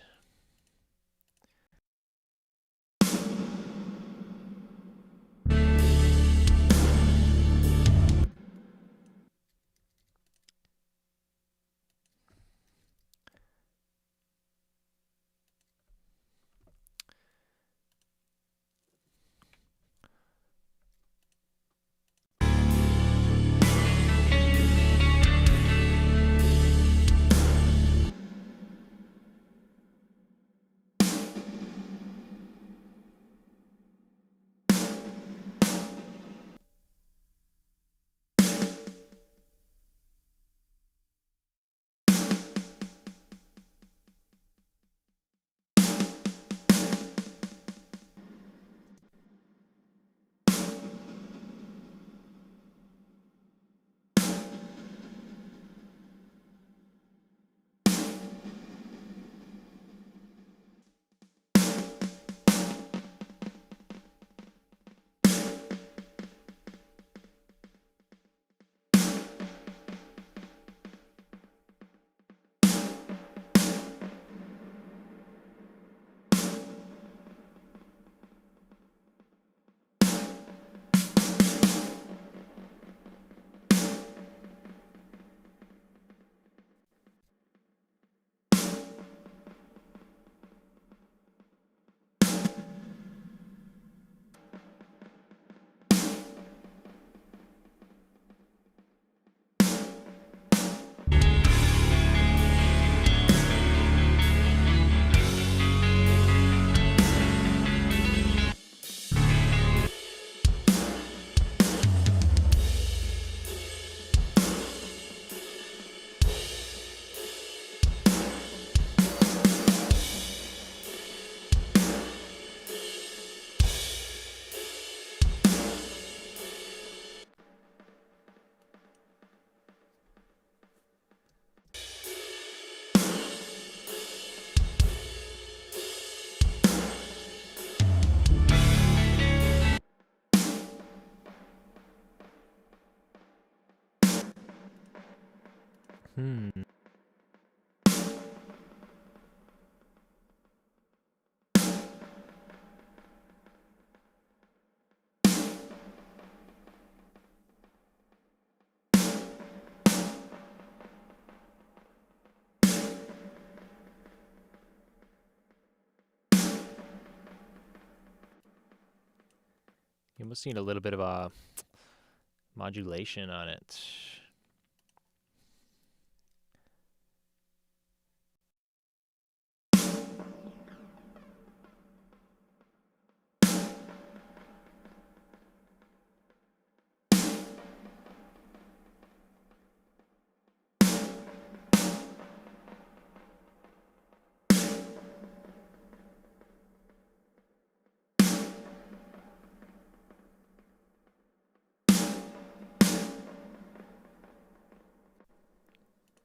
You almost need a little bit of a modulation on it.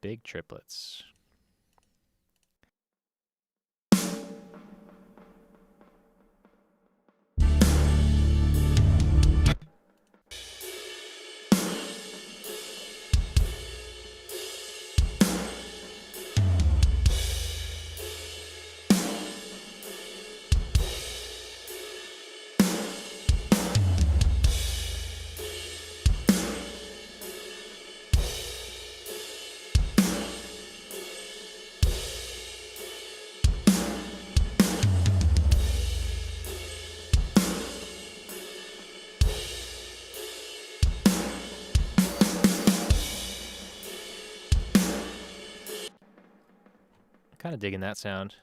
Big triplets. Kind of digging that sound.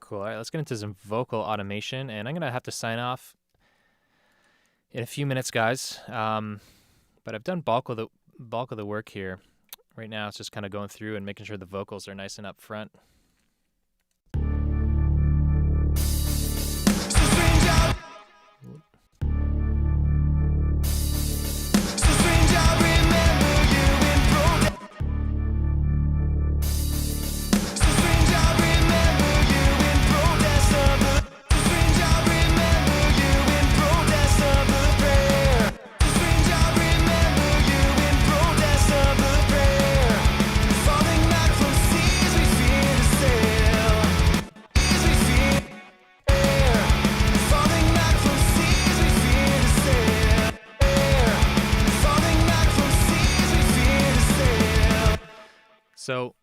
Cool. All right, let's get into some vocal automation, and I'm gonna have to sign off in a few minutes, guys. But I've done bulk of the work here. Right now, it's just kind of going through and making sure the vocals are nice and up front. So,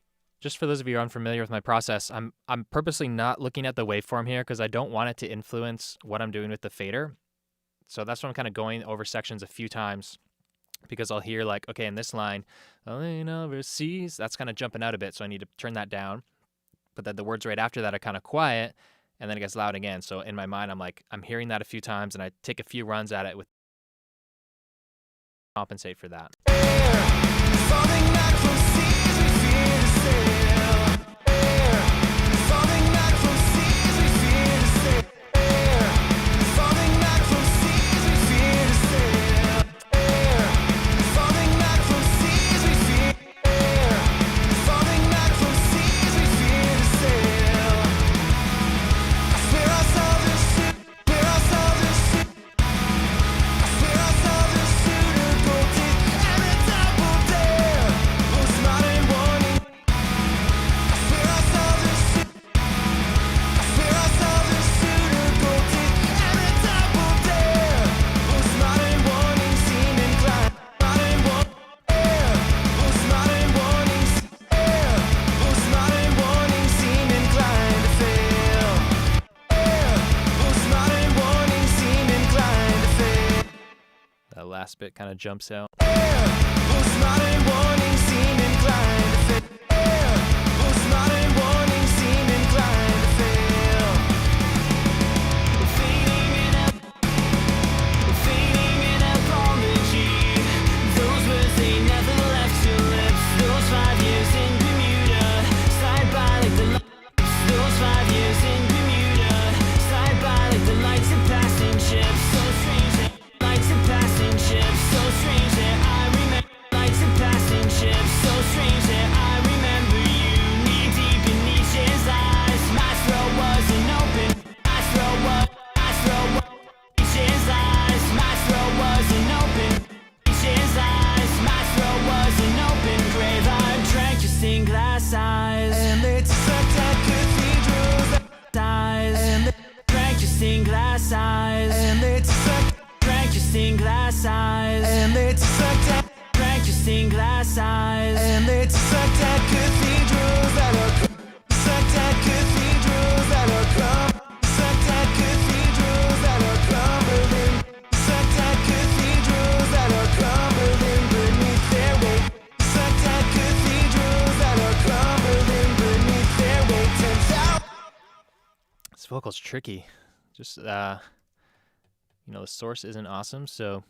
just for those of you who are unfamiliar with my process, I'm purposely not looking at the waveform here because I don't want it to influence what I'm doing with the fader. So that's why I'm kind of going over sections a few times, because I'll hear like, okay, in this line, overseas, that's kind of jumping out a bit, so I need to turn that down. But then the words right after that are kind of quiet, and then it gets loud again. So in my mind, I'm hearing that a few times, and I take a few runs at it with compensate for that. Last bit kind of jumps out. This vocal's tricky. Just, the source isn't awesome, so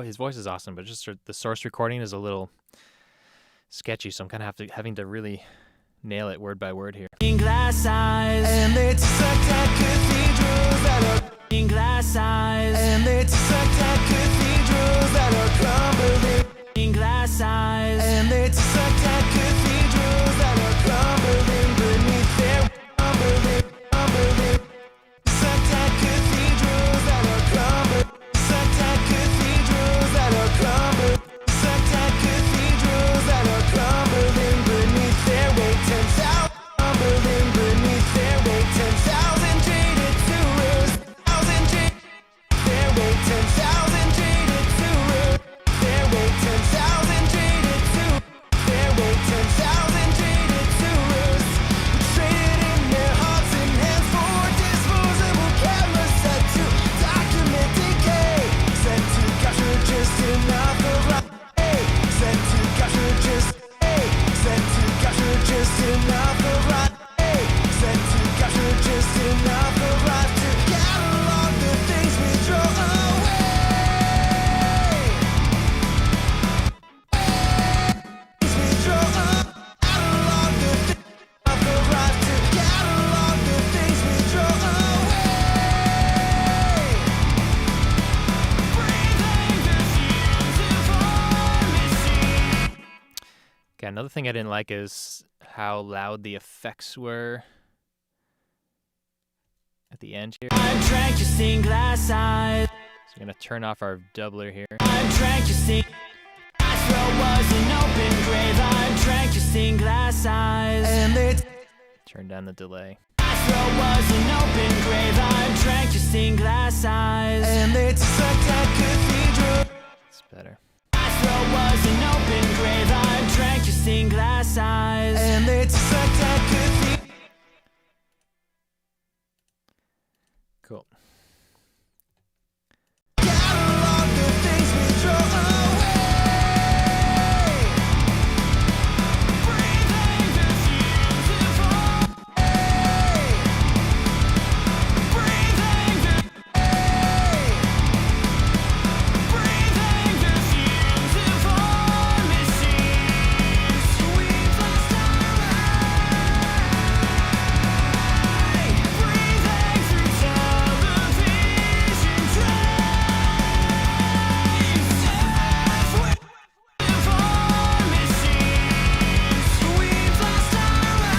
his voice is awesome, but just the source recording is a little sketchy, so I'm kind of having to really nail it word by word here. In glass eyes, and they sucked at cathedrals that are in glass eyes, and they sucked at cathedrals that are crumbling. In glass eyes, and they sucked at cathedrals that are crumbling beneath their crumbling. Sucked at cathedrals that are crumbling. another thing I didn't like is how loud the effects were at the end here. I've drank your stained glass eyes. So I'm gonna turn off our doubler here. I've drank your stained. My throat was an open grave. I've drank your stained glass eyes. And they Turn down the delay. My throat was an open grave. I've drank your stained glass eyes. and they sucked at cathedral. It's better. My throat was an open grave. I've drank your stained glass eyes. And they sucked at cathedral. Cool. Catalog the things we throw away. Breathing the fumes of all. Breathing the. Breathing the fumes of all machines. We've lost our way. Breathing through television drives. Halfway of all machines. We've lost our way.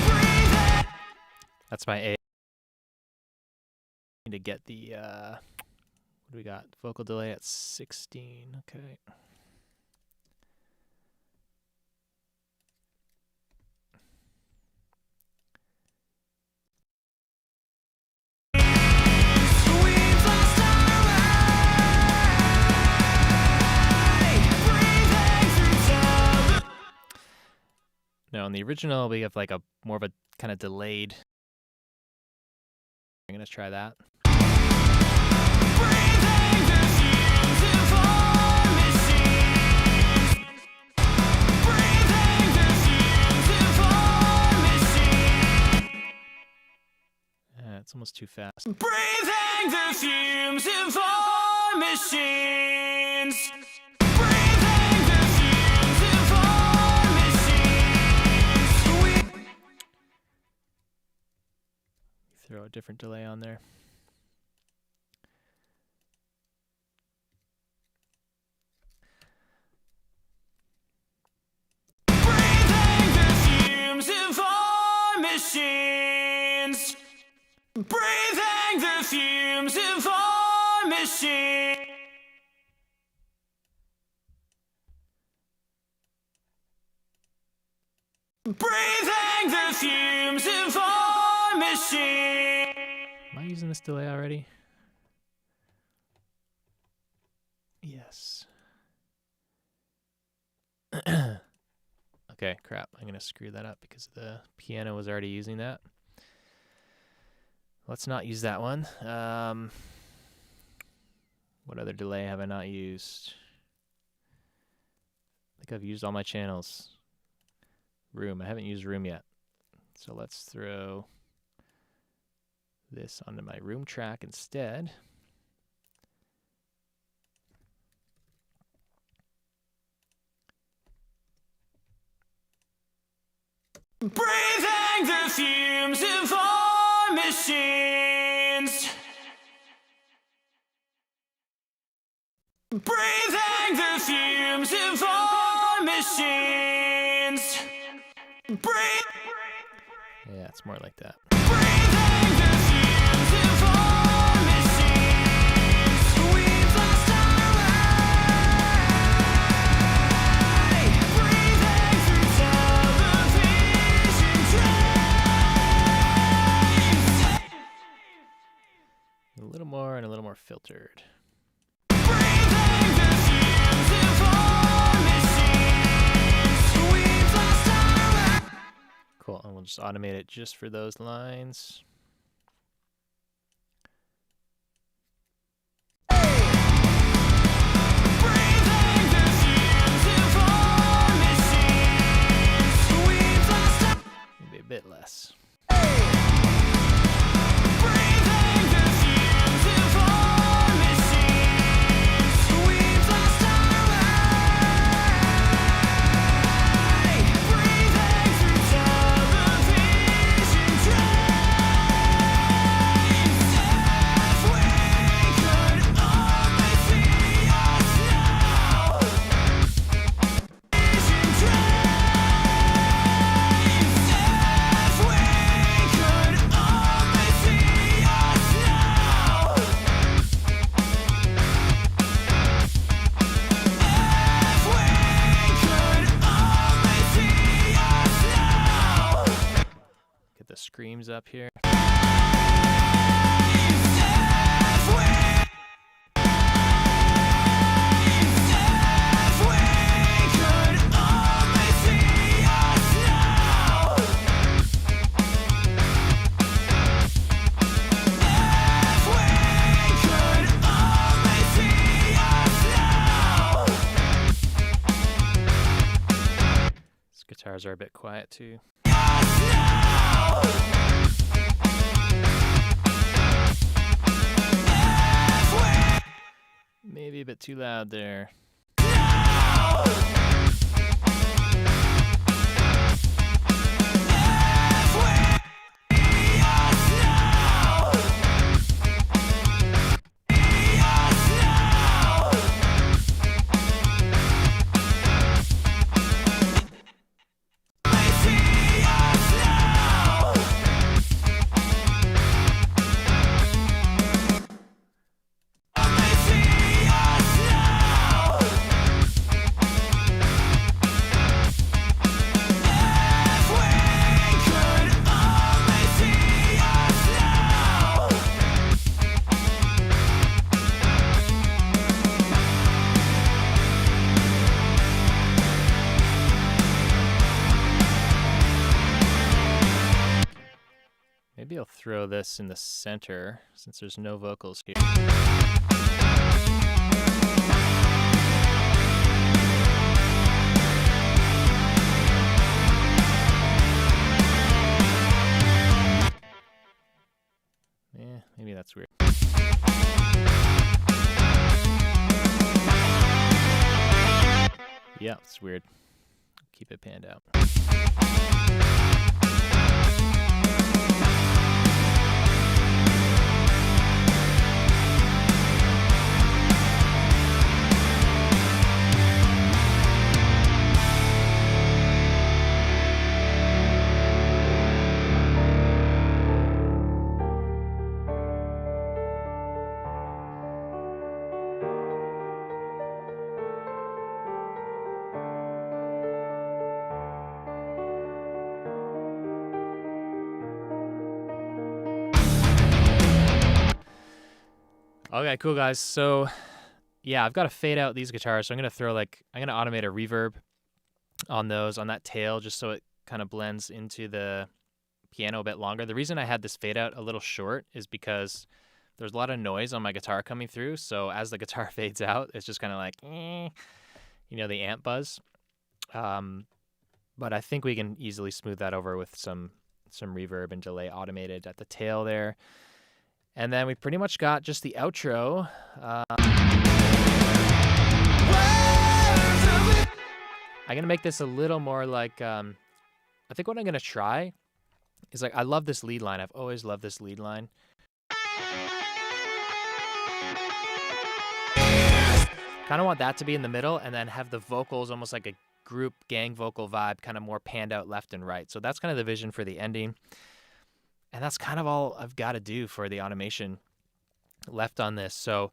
Breathing. That's my A. Need to get the what do we got? Vocal delay at 16. Okay. We've lost our way. Breathing through television. No, in the original we have like a more of a kind of delayed. I'm gonna try that. Breathing the fumes of all machines. Breathing the fumes of all machines. It's almost too fast. Breathing the fumes of all machines. Breathing the fumes of all machines. Throw a different delay on there. Breathing the fumes of all machines. Breathing the fumes of all machines. Breathing the fumes of all machines. Am I using this delay already? Yes. Okay, crap. I'm gonna screw that up because the piano was already using that. Let's not use that one. What other delay have I not used? I think I've used all my channels. Room. I haven't used room yet. So let's throw this onto my room track instead. Breathing the fumes of all machines. Breathing the fumes of all machines. Yeah, it's more like that. Breathing the fumes of all machines. We've lost our way. Breathing through television drives. A little more and a little more filtered. Breathing the fumes of all machines. We've lost our way. Cool, and we'll just automate it just for those lines. Breathing the fumes of all machines. We've lost our Maybe a bit less. Breathing the fumes of all machines. We've lost our way. Breathing through television drives. If we could only see us now. the screams up here. These guitars are a bit quiet too. Maybe a bit too loud there. Maybe I'll throw this in the center since there's no vocals here. Yeah, maybe that's weird. Yeah, it's weird. Keep it panned out. Okay, cool guys. So yeah, I've got to fade out these guitars. So I'm gonna automate a reverb on those, on that tail, just so it kind of blends into the piano a bit longer. The reason I had this fade out a little short is because there's a lot of noise on my guitar coming through. So as the guitar fades out, it's just kind of like, the amp buzz. But I think we can easily smooth that over with some reverb and delay automated at the tail there. And then we pretty much got just the outro. I'm going to make this a little more like, I think what I'm going to try is I love this lead line. I've always loved this lead line. Kind of want that to be in the middle and then have the vocals almost like a group gang vocal vibe, kind of more panned out left and right. So that's kind of the vision for the ending. And that's kind of all I've got to do for the automation left on this. So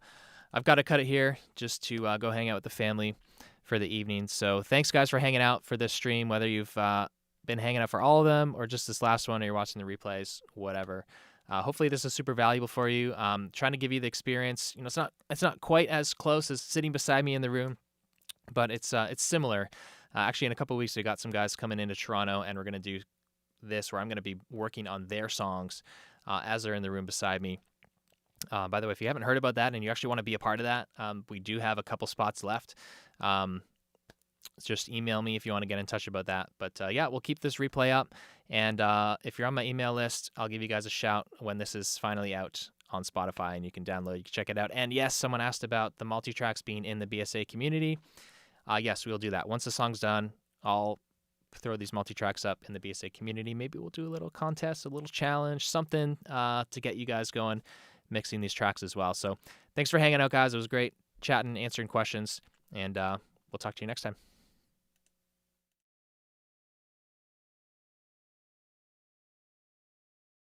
I've got to cut it here just to go hang out with the family for the evening. So thanks, guys, for hanging out for this stream, whether you've been hanging out for all of them or just this last one or you're watching the replays, whatever. Hopefully this is super valuable for you. Trying to give you the experience. It's not quite as close as sitting beside me in the room, but it's similar. Actually, in a couple of weeks, we got some guys coming into Toronto, and we're going to do this where I'm going to be working on their songs as they're in the room beside me. By the way, if you haven't heard about that and you actually want to be a part of that, we do have a couple spots left. Just email me if you want to get in touch about that. But yeah, we'll keep this replay up. And if you're on my email list, I'll give you guys a shout when this is finally out on Spotify and you can download, you can check it out. And yes, someone asked about the multi-tracks being in the BSA community. Yes, we'll do that. Once the song's done, I'll throw these multi-tracks up in the BSA community. Maybe we'll do a little contest, a little challenge, something to get you guys going, mixing these tracks as well. So thanks for hanging out, guys. It was great chatting, answering questions, and we'll talk to you next time.